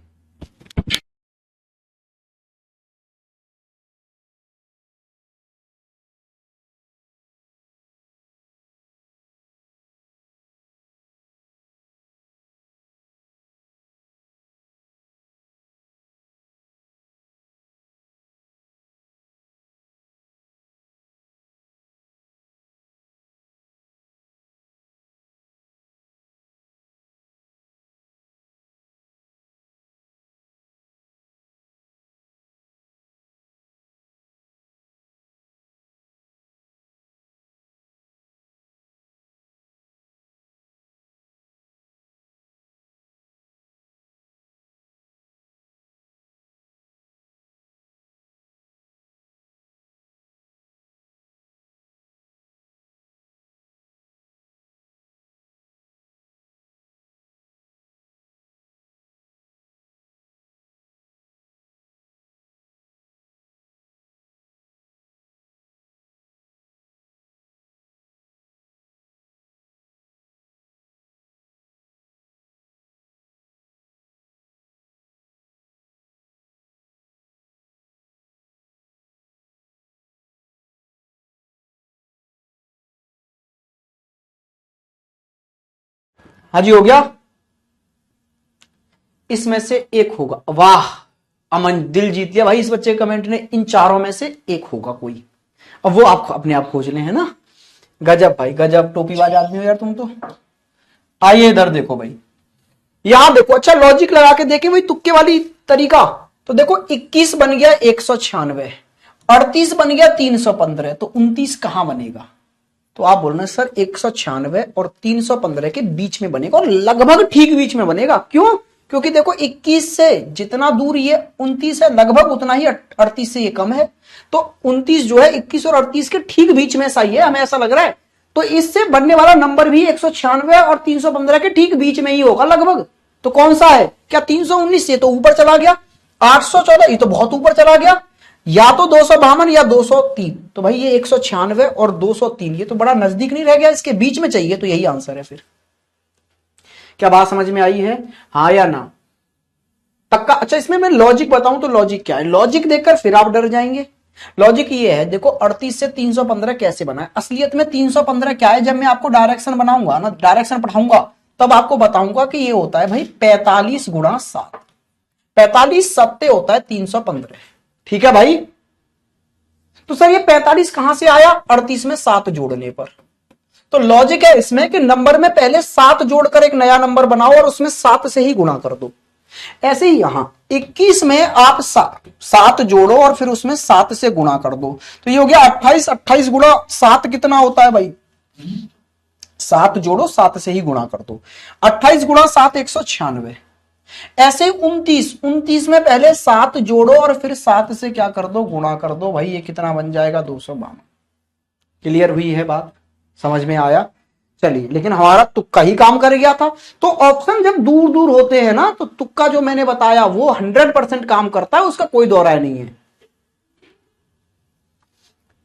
हाँ जी, हो गया। इसमें से एक होगा। वाह अमन, दिल जीत लिया भाई इस बच्चे के कमेंट ने। इन चारों में से एक होगा कोई, अब वो आप अपने आप खोज ले, है ना। गजब भाई गजब, टोपीबाज आदमी हो यार तुम तो। आइए इधर देखो भाई, यहां देखो। अच्छा लॉजिक लगा के देखे भाई, तुक्के वाली तरीका। तो देखो 21 बन गया 196, 38 बन गया 315, तो 29 कहां बनेगा? तो आप बोल रहे हैं सर 196 और 315 के बीच में बनेगा, और लगभग ठीक बीच में बनेगा। क्यों? क्योंकि देखो 21 से जितना दूर ये 29 है, लगभग उतना ही 38 से ये कम है, तो 29 जो है 21 और 38 के ठीक बीच में सही है, हमें ऐसा लग रहा है। तो इससे बनने वाला नंबर भी 196 और 315 के ठीक बीच में ही होगा लगभग। तो कौन सा है? क्या 319? से तो ऊपर चला गया, 814 ये तो बहुत ऊपर चला गया, या तो 252 या 203। तो भाई ये 196 और 203 ये तो बड़ा नजदीक नहीं रह गया, इसके बीच में चाहिए, तो यही आंसर है फिर। क्या बात समझ में आई है? हाँ या ना? पक्का? अच्छा इसमें मैं लॉजिक बताऊं तो लॉजिक क्या है, लॉजिक देखकर फिर आप डर जाएंगे। लॉजिक ये है, देखो 38 से 315 कैसे बना है। असलियत में 315 क्या है, जब मैं आपको डायरेक्शन बनाऊंगा ना, डायरेक्शन पढ़ाऊंगा, तब आपको बताऊंगा कि ये होता है भाई 45 गुणा 7, 45 सत्ते होता है 315। ठीक है भाई। तो सर ये 45 कहां से आया? 38 में 7 जोड़ने पर। तो लॉजिक है इसमें कि नंबर में पहले 7 जोड़कर एक नया नंबर बनाओ और उसमें 7 से ही गुणा कर दो। ऐसे ही यहां 21 में आप 7 जोड़ो और फिर उसमें 7 से गुणा कर दो, तो ये हो गया 28। 28 गुणा 7 कितना होता है भाई? 7 जोड़ो, 7 से ही गुणा कर दो। 28 गुणा 7 196। ऐसे 29 में पहले 7 जोड़ो और फिर 7 से क्या कर दो, गुणा कर दो। भाई ये कितना बन जाएगा, 252। क्लियर हुई है बात, समझ में आया? चलिए, लेकिन हमारा तुक्का ही काम कर गया था। तो ऑप्शन जब दूर दूर होते हैं ना, तो तुक्का जो मैंने बताया वो 100% काम करता है, उसका कोई दौरा नहीं है।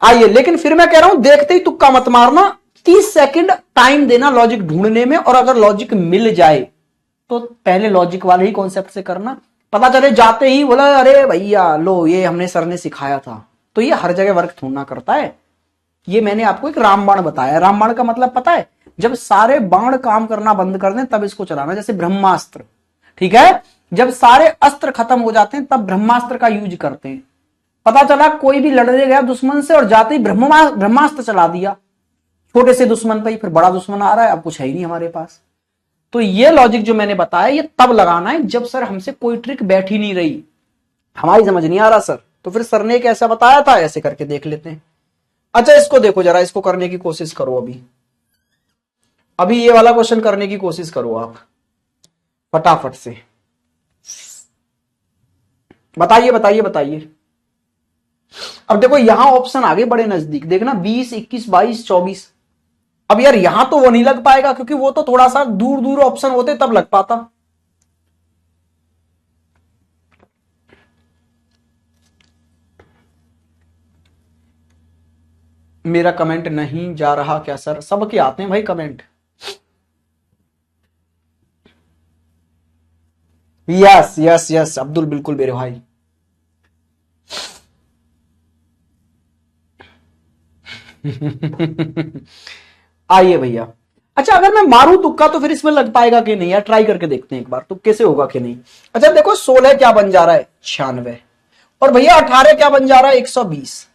आइए, लेकिन फिर मैं कह रहा हूं देखते ही तुक्का मत मारना, 30 सेकंड टाइम देना लॉजिक ढूंढने में, और अगर लॉजिक मिल जाए तो पहले लॉजिक वाले ही कॉन्सेप्ट से करना। पता चले जाते ही बोला अरे भैया लो ये हमने सर ने सिखाया था, तो ये हर जगह वर्क थोड़ा करता है। ये मैंने आपको एक रामबाण बताया। रामबाण का मतलब पता है, जब सारे बाण काम करना बंद कर दें तब इसको चलाना, जैसे ब्रह्मास्त्र। ठीक है, जब सारे अस्त्र खत्म हो जाते हैं तब ब्रह्मास्त्र का यूज करते हैं। पता चला कोई भी लड़ने गया दुश्मन से और जाते ही ब्रह्मास्त्र चला दिया, छोटे से दुश्मन पे ही, फिर बड़ा दुश्मन आ रहा है, अब कुछ है ही नहीं हमारे पास। तो ये लॉजिक जो मैंने बताया ये तब लगाना है जब सर हमसे कोई ट्रिक बैठ ही नहीं रही, हमारी समझ नहीं आ रहा सर, तो फिर सर ने कैसा बताया था, ऐसे करके देख लेते हैं। अच्छा इसको देखो जरा, इसको करने की कोशिश करो। अभी ये वाला क्वेश्चन करने की कोशिश करो आप फटाफट से। बताइए बताइए बताइए। अब देखो यहां ऑप्शन आगे बड़े नजदीक, देखना 20, 21, 22, 24। अब यार यहां तो वो नहीं लग पाएगा, क्योंकि वो तो थोड़ा सा दूर दूर ऑप्शन होते तब लग पाता। मेरा कमेंट नहीं जा रहा क्या सर? सबके आते हैं भाई comment. Yes yes yes Abdul, बिल्कुल मेरे भाई। आइए भैया। अच्छा अगर मैं मारूं तुक्का तो फिर इसमें लग पाएगा कि नहीं यार, ट्राई करके देखते हैं एक बार, तुक्के से होगा कि नहीं। अच्छा देखो 16 क्या बन जा रहा है, 96, और भैया 18 क्या बन जा रहा है, 120।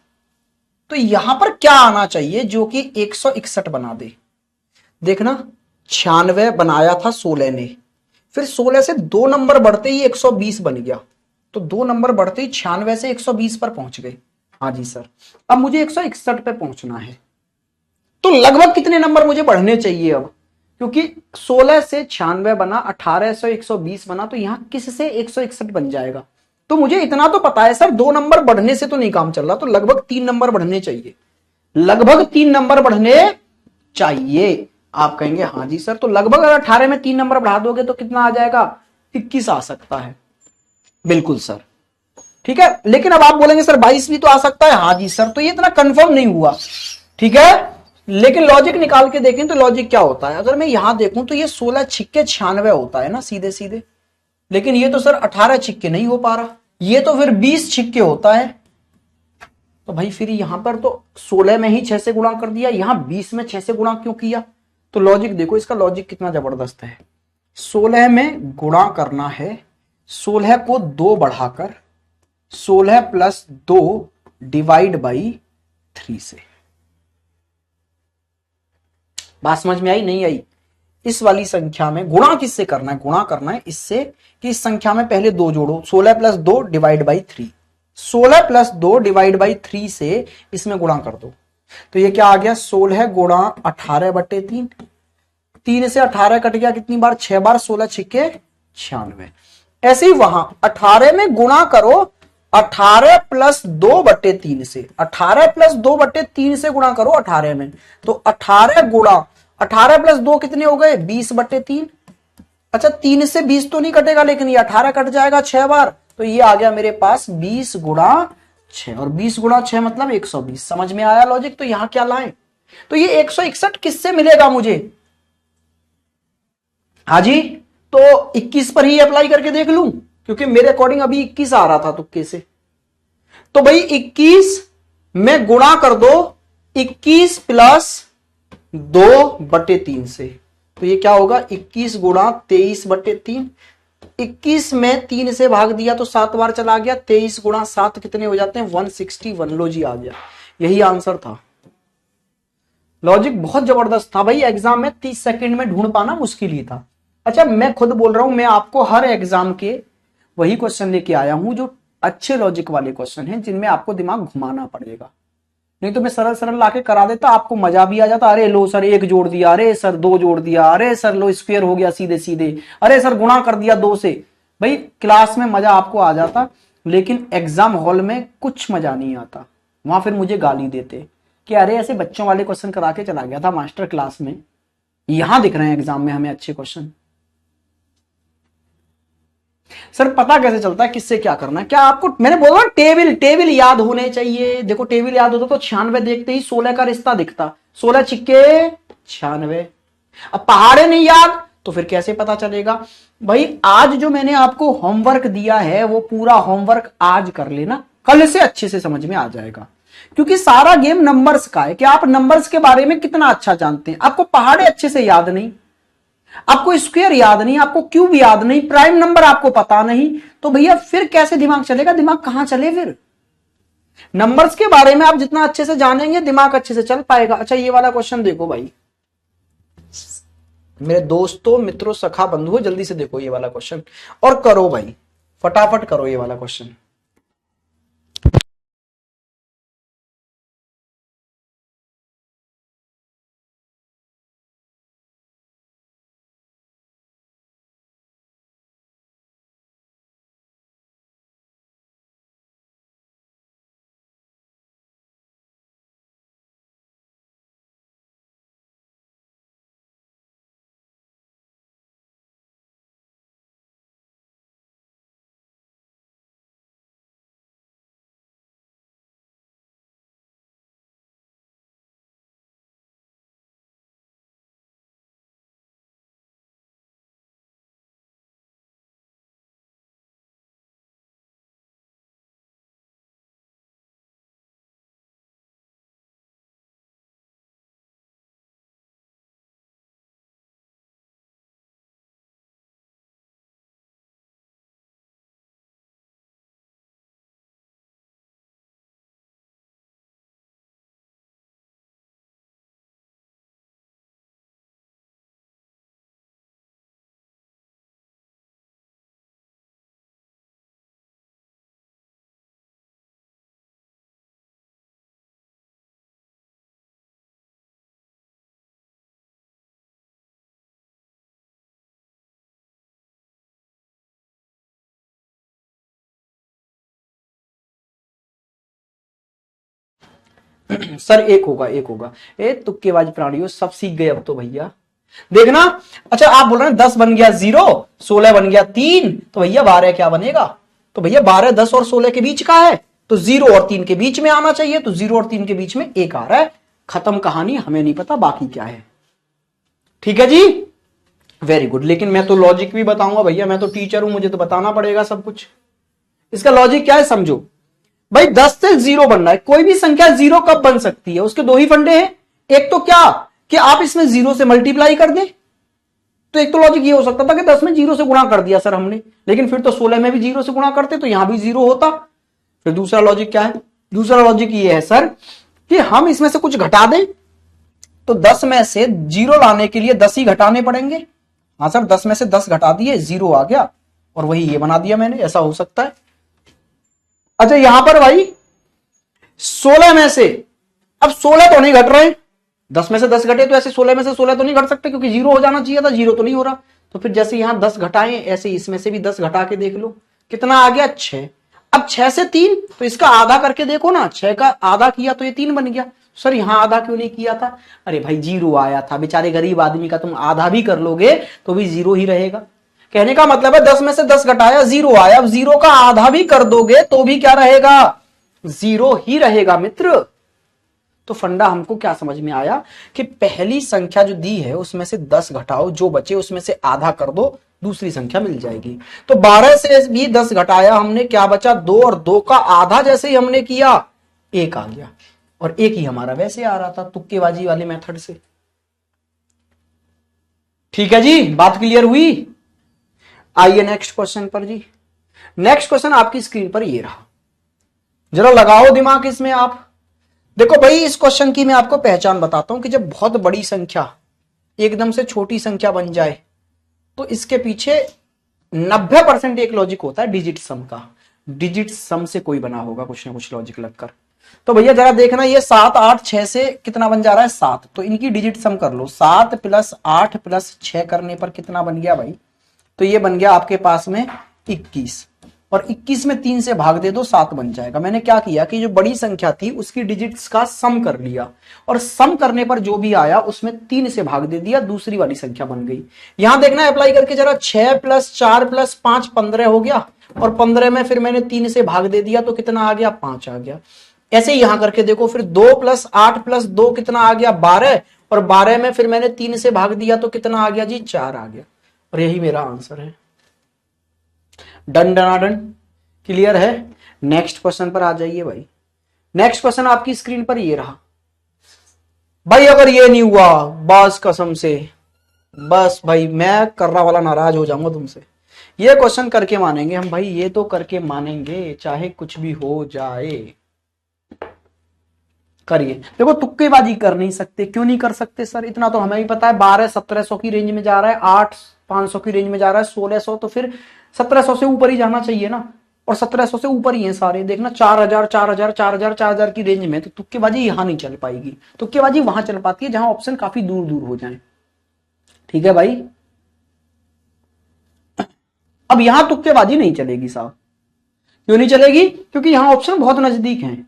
तो यहां पर क्या आना चाहिए जो कि 161 बना दे। देखना 96 बनाया था 16 ने, फिर 16 से 2 नंबर बढ़ते ही 120 बन गया, तो 2 नंबर बढ़ते ही 96 से 120 पर पहुंच गए। हाँ जी सर, अब मुझे 161 पे पहुंचना है, तो लगभग कितने नंबर मुझे बढ़ने चाहिए अब, क्योंकि 16 से 96 बना, 18 से 120 बना, तो यहां किस से 161 बन जाएगा। तो मुझे इतना तो पता है सर 2 नंबर बढ़ने से तो नहीं काम चल रहा, तो लगभग 3 नंबर बढ़ने चाहिए, लगभग 3 नंबर बढ़ने चाहिए। आप कहेंगे हाँ जी सर, तो लगभग अगर 18 में 3 नंबर बढ़ा दोगे तो कितना आ जाएगा, 21 आ सकता है। बिल्कुल सर, ठीक है। लेकिन अब आप बोलेंगे सर 22 भी तो आ सकता है। हाँ जी सर, तो ये इतना कंफर्म नहीं हुआ, ठीक है। लेकिन लॉजिक निकाल के देखें तो लॉजिक क्या होता है, अगर मैं यहां देखूं तो ये 16 छिक्के 96 होता है ना सीधे सीधे, लेकिन ये तो सर 18 छिक्के नहीं हो पा रहा, ये तो फिर 20 छिक्के होता है। तो भाई फिर यहां पर तो 16 में ही 6 से गुणा कर दिया, यहां 20 में 6 से गुणा क्यों किया। तो लॉजिक देखो, इसका लॉजिक कितना जबरदस्त है। 16 में गुणा करना है, 16 को 2 बढ़ाकर 16 प्लस 2 डिवाइड बाई 3 से। बात समझ में आई नहीं आई? इस वाली संख्या में गुणा किससे करना है, गुणा करना है इससे कि इस संख्या में पहले 2 जोड़ो, 16 plus 2 divide by 3, 16 plus 2 divide by 3 से इसमें गुणा कर दो। तो ये क्या आ गया, 16 गुणा 18 बटे 3, 3 से 18 कट गया कितनी बार, 6 बार, 16 छिक्के 96। ऐसे ही वहां 18 में गुणा करो 18 प्लस 2 बटे 3 से, 18 प्लस 2 बटे 3 से गुणा करो 18 में, तो 18 गुणा 18 प्लस 2 कितने हो गए, 20 बटे 3। अच्छा 3 से 20 तो नहीं कटेगा, लेकिन ये 18 कट जाएगा 6 बार, तो ये आ गया मेरे पास 20 गुणा 6, और 20 गुणा 6 मतलब 120। समझ में आया लॉजिक? तो यहां क्या लाए, तो ये 161 किससे मिलेगा मुझे। हाँ जी, तो 21 पर ही अप्लाई करके देख लूं, क्योंकि मेरे अकॉर्डिंग अभी 21 आ रहा था तुक्के से। तो भाई 21 में गुणा कर दो 21 प्लस 2 बटे 3 से, तो ये क्या होगा, 21 गुणा 23 बटे 3। 21 में 3 से भाग दिया तो 7 बार चला गया, 23 गुणा 7 कितने हो जाते हैं, 161। लो जी आ गया, यही आंसर था। लॉजिक बहुत जबरदस्त था भाई, एग्जाम में 30 सेकंड में ढूंढ पाना मुश्किल ही था। अच्छा मैं खुद बोल रहा हूं, मैं आपको हर एग्जाम के वही क्वेश्चन लेके आया हूं जो अच्छे लॉजिक वाले क्वेश्चन हैं, जिनमें आपको दिमाग घुमाना पड़ेगा। नहीं तो मैं सरल सरल लाके करा देता, आपको मजा भी आ जाता। अरे लो सर 1 जोड़ दिया, अरे सर 2 जोड़ दिया, अरे सर लो स्क्वायर हो गया सीधे सीधे, अरे सर गुणा कर दिया 2 से। भाई क्लास में मजा आपको आ जाता, लेकिन एग्जाम हॉल में कुछ मजा नहीं आता। वहां फिर मुझे गाली देते कि अरे ऐसे बच्चों वाले क्वेश्चन करा के चला गया था मास्टर क्लास में, यहां दिख रहे हैं एग्जाम में हमें अच्छे क्वेश्चन। सर पता कैसे चलता है किससे क्या करना है? क्या आपको मैंने बोला टेबल टेबल याद होने चाहिए। देखो टेबल याद होता तो 96 देखते ही 16 का रिश्ता दिखता, 16 छिक्के 96। अब पहाड़े नहीं याद तो फिर कैसे पता चलेगा? भाई आज जो मैंने आपको होमवर्क दिया है वो पूरा होमवर्क आज कर लेना, कल से अच्छे से समझ में आ जाएगा। क्योंकि सारा गेम नंबर्स का है कि आप नंबर्स के बारे में कितना अच्छा जानते हैं। आपको पहाड़े अच्छे से याद नहीं, आपको स्क्वायर याद नहीं, आपको क्यूब याद नहीं, प्राइम नंबर आपको पता नहीं, तो भैया फिर कैसे दिमाग चलेगा? दिमाग कहां चले फिर? नंबर्स के बारे में आप जितना अच्छे से जानेंगे दिमाग अच्छे से चल पाएगा। अच्छा ये वाला क्वेश्चन देखो भाई, मेरे दोस्तों मित्रों सखा बंधुओं जल्दी से देखो ये वाला क्वेश्चन और करो भाई, फटाफट करो ये वाला क्वेश्चन। सर एक होगा एक होगा। ए तुक्केबाज प्राणियों सब सीख गए अब तो भैया, देखना। अच्छा आप बोल रहे हैं 10 बन गया 0, 16 बन गया 3, तो भैया 12 क्या बनेगा? तो भैया 12 10 और 16 के बीच का है, तो 0 और 3 के बीच में आना चाहिए, तो 0 और 3 के बीच में 1 आ रहा है। खत्म कहानी, हमें नहीं पता बाकी क्या है। ठीक है जी, वेरी गुड। लेकिन मैं तो लॉजिक भी बताऊंगा भैया, मैं तो टीचर हूं, मुझे तो बताना पड़ेगा सब कुछ। इसका लॉजिक क्या है समझो भाई, 10 से 0 बनना है। कोई भी संख्या 0 कब बन सकती है? उसके दो ही फंडे हैं। एक तो क्या कि आप इसमें 0 से मल्टीप्लाई कर दें, तो एक तो लॉजिक ये हो सकता था कि 10 में 0 से गुणा कर दिया सर हमने, लेकिन फिर तो 16 में भी 0 से गुणा करते तो यहां भी 0 होता। फिर दूसरा लॉजिक क्या है? दूसरा लॉजिक ये है सर कि हम इसमें से कुछ घटा दें, तो 10 में से 0 लाने के लिए 10 ही घटाने पड़ेंगे। हाँ सर 10 में से 10 घटा दिए 0 आ गया, और वही ये बना दिया मैंने, ऐसा हो सकता है। अच्छा यहां पर भाई 16 में से, अब 16 तो नहीं घट रहे, 10 में से 10 घटे तो ऐसे 16 में से 16 तो नहीं घट सकते, क्योंकि 0 हो जाना चाहिए था, 0 तो नहीं हो रहा। तो फिर जैसे यहां 10 घटाएं, ऐसे इसमें से भी 10 घटा के देख लो कितना आ गया 6। अब 6 से 3, तो इसका आधा करके देखो ना, 6 का आधा किया तो ये 3 बन गया। सर यहां आधा क्यों नहीं किया था? अरे भाई 0 आया था, बेचारे गरीब आदमी का तुम आधा भी कर लोगे तो भी 0 ही रहेगा। कहने का मतलब है 10 में से 10 घटाया 0 आया, अब 0 का आधा भी कर दोगे तो भी क्या रहेगा? 0 ही रहेगा मित्र। तो फंडा हमको क्या समझ में आया कि पहली संख्या जो दी है उसमें से 10 घटाओ, जो बचे उसमें से आधा कर दो, दूसरी संख्या मिल जाएगी। तो 12 से भी 10 घटाया हमने, क्या बचा? 2, और 2 का आधा जैसे ही हमने किया 1 आ गया, और 1 ही हमारा वैसे आ रहा था तुक्केबाजी वाले मेथड से। ठीक है जी, बात क्लियर हुई? आइए नेक्स्ट क्वेश्चन पर जी। नेक्स्ट क्वेश्चन आपकी स्क्रीन पर ये रहा, जरा लगाओ दिमाग इसमें आप। देखो भाई इस क्वेश्चन की मैं आपको पहचान बताता हूं कि जब बहुत बड़ी संख्या एकदम से छोटी संख्या बन जाए तो इसके पीछे 90% एक लॉजिक होता है डिजिट सम का। डिजिट सम से कोई बना होगा कुछ ना कुछ लॉजिक लगकर। तो भैया जरा देखना, ये 7 8 6 से कितना बन जा रहा है 7, तो इनकी डिजिट सम कर लो। 7 + 8 + 6 करने पर कितना बन गया भाई, तो ये बन गया आपके पास में 21, और 21 में 3 से भाग दे दो 7 बन जाएगा। मैंने क्या किया कि जो बड़ी संख्या थी उसकी डिजिट्स का सम कर लिया, और सम करने पर जो भी आया उसमें 3 से भाग दे दिया, दूसरी वाली संख्या बन गई। यहां देखना अप्लाई करके जरा, 6 + 4 + 5 15 हो गया, और 15 में फिर मैंने 3 से भाग दे दिया तो कितना आ गया 5 आ गया। ऐसे ही यहां करके देखो, फिर 2 + 8 + 2 कितना आ गया 12, और 12 में फिर मैंने 3 से भाग दिया तो कितना आ गया जी 4 आ गया, और यही मेरा आंसर है। डन डनाडन, क्लियर है। नेक्स्ट क्वेश्चन पर आ जाइए भाई। नेक्स्ट क्वेश्चन आपकी स्क्रीन पर ये रहा भाई। अगर ये नहीं हुआ बस कसम से, बस भाई मैं कर्रा वाला नाराज हो जाऊंगा तुमसे। ये क्वेश्चन करके मानेंगे हम भाई, ये तो करके मानेंगे चाहे कुछ भी हो जाए। करिए। देखो तुक्केबाजी कर नहीं सकते, क्यों नहीं कर सकते सर, इतना तो हमें भी पता है। 12 1700 की रेंज में जा रहा है, 8 500 की रेंज में जा रहा है, 1600, तो फिर 1700 से ऊपर ही जाना चाहिए ना, और 1700 से ऊपर ही है सारे। देखना 4000 4000 4000 4000 की रेंज में, तो तुक्केबाजी यहां नहीं चल पाएगी। तुक्केबाजी वहां चल पाती है जहां ऑप्शन काफी दूर दूर हो जाए। ठीक है भाई, अब यहां तुक्केबाजी नहीं चलेगी साहब। क्यों नहीं चलेगी, क्योंकि यहां ऑप्शन बहुत नजदीक हैं,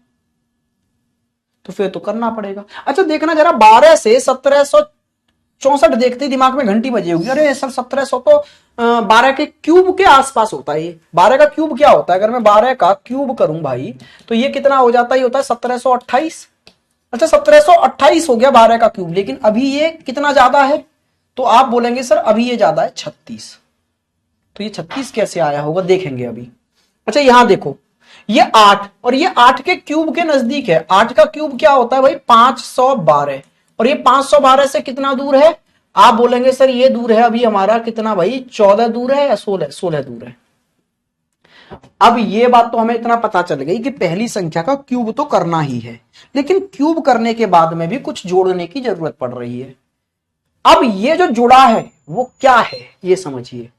तो फिर तो करना पड़ेगा। अच्छा देखना जरा, 12 से 1764 देखते ही दिमाग में घंटी बजी होगी, अरे सर 1700 तो 12 के क्यूब के आसपास होता है। ये 12 का क्यूब क्या होता है, अगर मैं 12 का क्यूब करूं भाई तो ये कितना हो जाता है, ये होता है 1728। अच्छा 1728 हो गया 12 का क्यूब, लेकिन अभी ये कितना ज्यादा है, तो आप बोलेंगे सर अभी ये ज्यादा है 36। तो ये 36 कैसे आया होगा देखेंगे अभी। अच्छा यहां देखो, ये 8 और ये 8 के क्यूब के नजदीक है। 8 का क्यूब क्या होता है भाई 512, और ये 512 से कितना दूर है, आप बोलेंगे सर ये दूर है अभी हमारा कितना भाई 14 दूर है या 16 दूर है। अब ये बात तो हमें इतना पता चल गई कि पहली संख्या का क्यूब तो करना ही है, लेकिन क्यूब करने के बाद में भी कुछ जोड़ने की जरूरत पड़ रही है। अब ये जो जुड़ा है वो क्या है ये समझिए।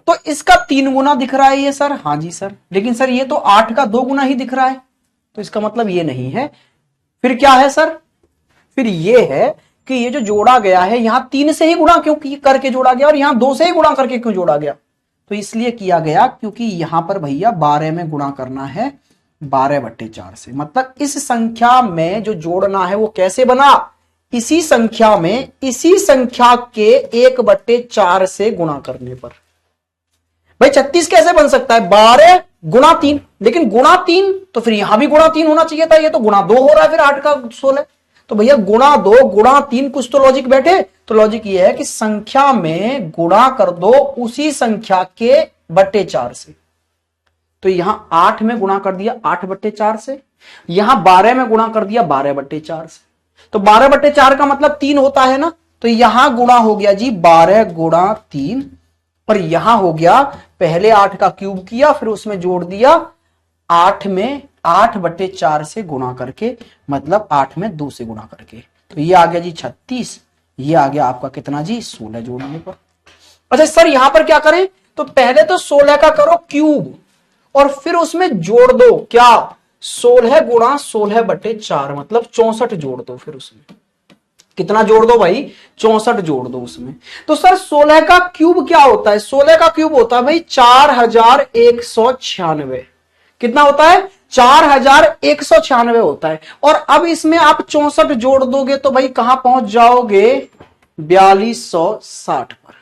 तो इसका 3 गुना दिख रहा है ये सर, हाँ जी सर, लेकिन सर ये तो 8 का 2 गुना ही दिख रहा है, तो इसका मतलब ये नहीं है। फिर क्या है सर, फिर ये है कि ये जो जोड़ा गया है यहां 3 से ही गुणा क्यों करके जोड़ा गया, और यहां 2 से ही गुणा करके क्यों जोड़ा गया, तो इसलिए किया गया क्योंकि यहां पर भैया 12 में गुणा करना है 12/4 से। मतलब इस संख्या में जो जोड़ना है वो कैसे बना, इसी संख्या में इसी संख्या के 1/4 से गुणा करने पर। भाई 36 कैसे बन सकता है, 12 गुणा 3, लेकिन गुणा 3 तो फिर यहां भी गुणा 3 होना चाहिए था, ये तो गुणा 2 हो रहा है फिर 8 का 16। तो भैया गुणा 2 गुणा 3, कुछ तो लॉजिक बैठे। तो लॉजिक ये है कि संख्या में गुणा कर दो उसी संख्या के 4 से। तो यहां 8 में गुणा कर दिया 8/4 से, यहां 12 में गुणा कर दिया 12/4 से। तो 12/4 का मतलब 3 होता है ना, तो यहां गुणा हो गया जी 12 गुणा 3, और यहां हो गया पहले 8 का क्यूब किया फिर उसमें जोड़ दिया 8 में 8/4 से गुणा करके, मतलब 8 में 2 से गुणा करके। तो ये आ गया जी 36, ये आ गया आपका कितना जी 16 जोड़ने पर। अच्छा सर यहां पर क्या करें, तो पहले तो 16 का करो क्यूब और फिर उसमें जोड़ दो क्या 16 गुणा 16/4, मतलब 64 जोड़ दो। फिर उसमें कितना जोड़ दो भाई 64 जोड़ दो उसमें। तो सर 16 का क्यूब क्या होता है, 16 का क्यूब होता है भाई 4196। कितना होता है 4196 होता है। और अब इसमें आप 64 जोड़ दोगे तो भाई कहां पहुंच जाओगे 4260 पर।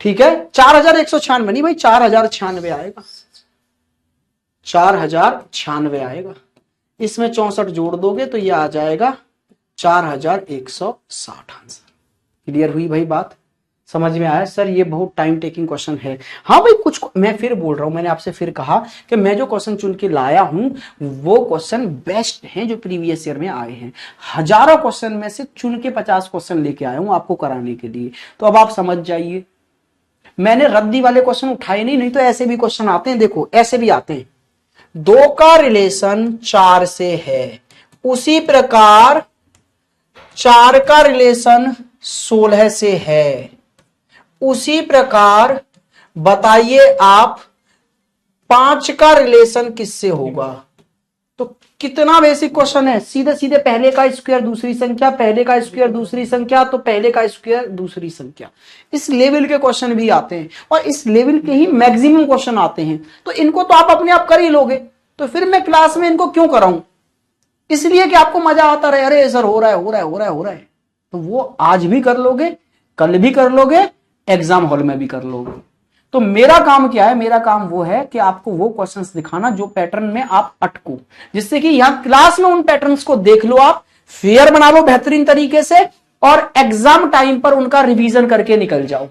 ठीक है 4196 नहीं भाई 4096 आएगा, 4096 आएगा। इसमें 64 जोड़ दोगे तो ये आ जाएगा 4160 आंसर। क्लियर हुई भाई बात, समझ में आया। सर ये बहुत टाइम टेकिंग क्वेश्चन है। हाँ भाई कुछ मैं फिर बोल रहा हूं, मैंने आपसे फिर कहा कि मैं जो क्वेश्चन चुन के लाया हूं वो क्वेश्चन बेस्ट हैं जो प्रीवियस ईयर में आए हैं। हजारों क्वेश्चन में से चुन के 50 क्वेश्चन लेके आया हूं आपको कराने के लिए। तो अब आप समझ जाइए, मैंने रद्दी वाले क्वेश्चन उठाए नहीं तो ऐसे भी क्वेश्चन आते हैं, देखो ऐसे भी आते हैं। 2 का रिलेशन 4 से है, उसी प्रकार 4 का रिलेशन 16 से है, उसी प्रकार बताइए आप 5 का रिलेशन किससे होगा। तो कितना बेसिक क्वेश्चन है, सीधे सीधे पहले का स्क्वायर दूसरी संख्या, पहले का स्क्वायर दूसरी संख्या, तो पहले का स्क्वायर दूसरी संख्या। इस लेवल के क्वेश्चन भी आते हैं और इस लेवल के ही मैक्सिमम क्वेश्चन आते हैं। तो इनको तो आप अपने आप कर ही लोगे, तो फिर मैं क्लास में इनको क्यों कराऊं? इसलिए कि आपको मजा आता रहे, अरे सर हो रहा है हो रहा है हो रहा है हो रहा है। तो वो आज भी कर लोगे, कल भी कर लोगे, एग्जाम हॉल में भी कर लोगे। तो मेरा काम क्या है? मेरा काम वो है कि आपको वो क्वेश्चंस दिखाना जो पैटर्न में आप अटको, जिससे कि यहां क्लास में उन पैटर्न्स को देख लो, आप फेयर बना लो बेहतरीन तरीके से और एग्जाम टाइम पर उनका रिवीजन करके निकल जाओ,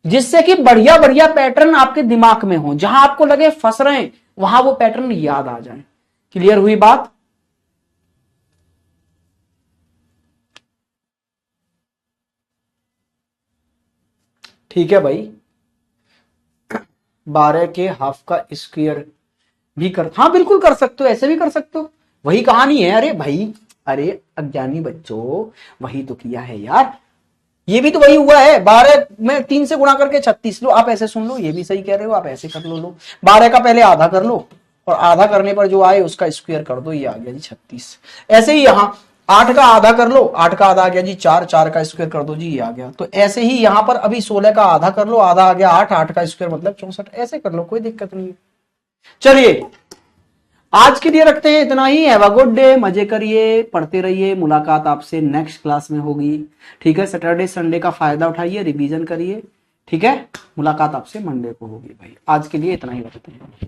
जिससे कि बढ़िया बढ़िया पैटर्न आपके दिमाग में हो, जहां आपको लगे फंस रहे हैं वहां वो पैटर्न याद आ जाए। क्लियर हुई बात? ठीक है भाई। 12 के हाफ का स्क्वायर भी कर, हाँ बिल्कुल कर सकते हो, ऐसे भी कर सकते हो, वही कहानी है। अरे भाई, अरे अज्ञानी बच्चों, वही तो किया है यार, ये भी तो वही हुआ है। 12 में 3 से गुणा करके 36 लो, आप ऐसे सुन लो, ये भी सही कह रहे हो, आप ऐसे कर लो 12 का पहले आधा कर लो और आधा करने पर जो आए उसका स्क्वायर कर दो, ये आ गया जी 36। ऐसे ही यहां 8 का आधा कर लो, 8 का आधा आ गया जी 4, 4 का स्क्वायर कर दो जी, ये आ गया। तो ऐसे ही यहां पर अभी 16 का आधा कर लो, आधा आ गया 8, 8 का स्क्वायर मतलब 64, ऐसे कर लो, कोई दिक्कत नहीं है। चलिए आज के लिए रखते हैं इतना ही। हैव अ गुड डे, मजे करिए, पढ़ते रहिए। मुलाकात आपसे नेक्स्ट क्लास में होगी, ठीक है। सैटरडे संडे का फायदा उठाइए, रिवीजन करिए, ठीक है। मुलाकात आपसे मंडे को होगी भाई। आज के लिए इतना ही रखते हैं।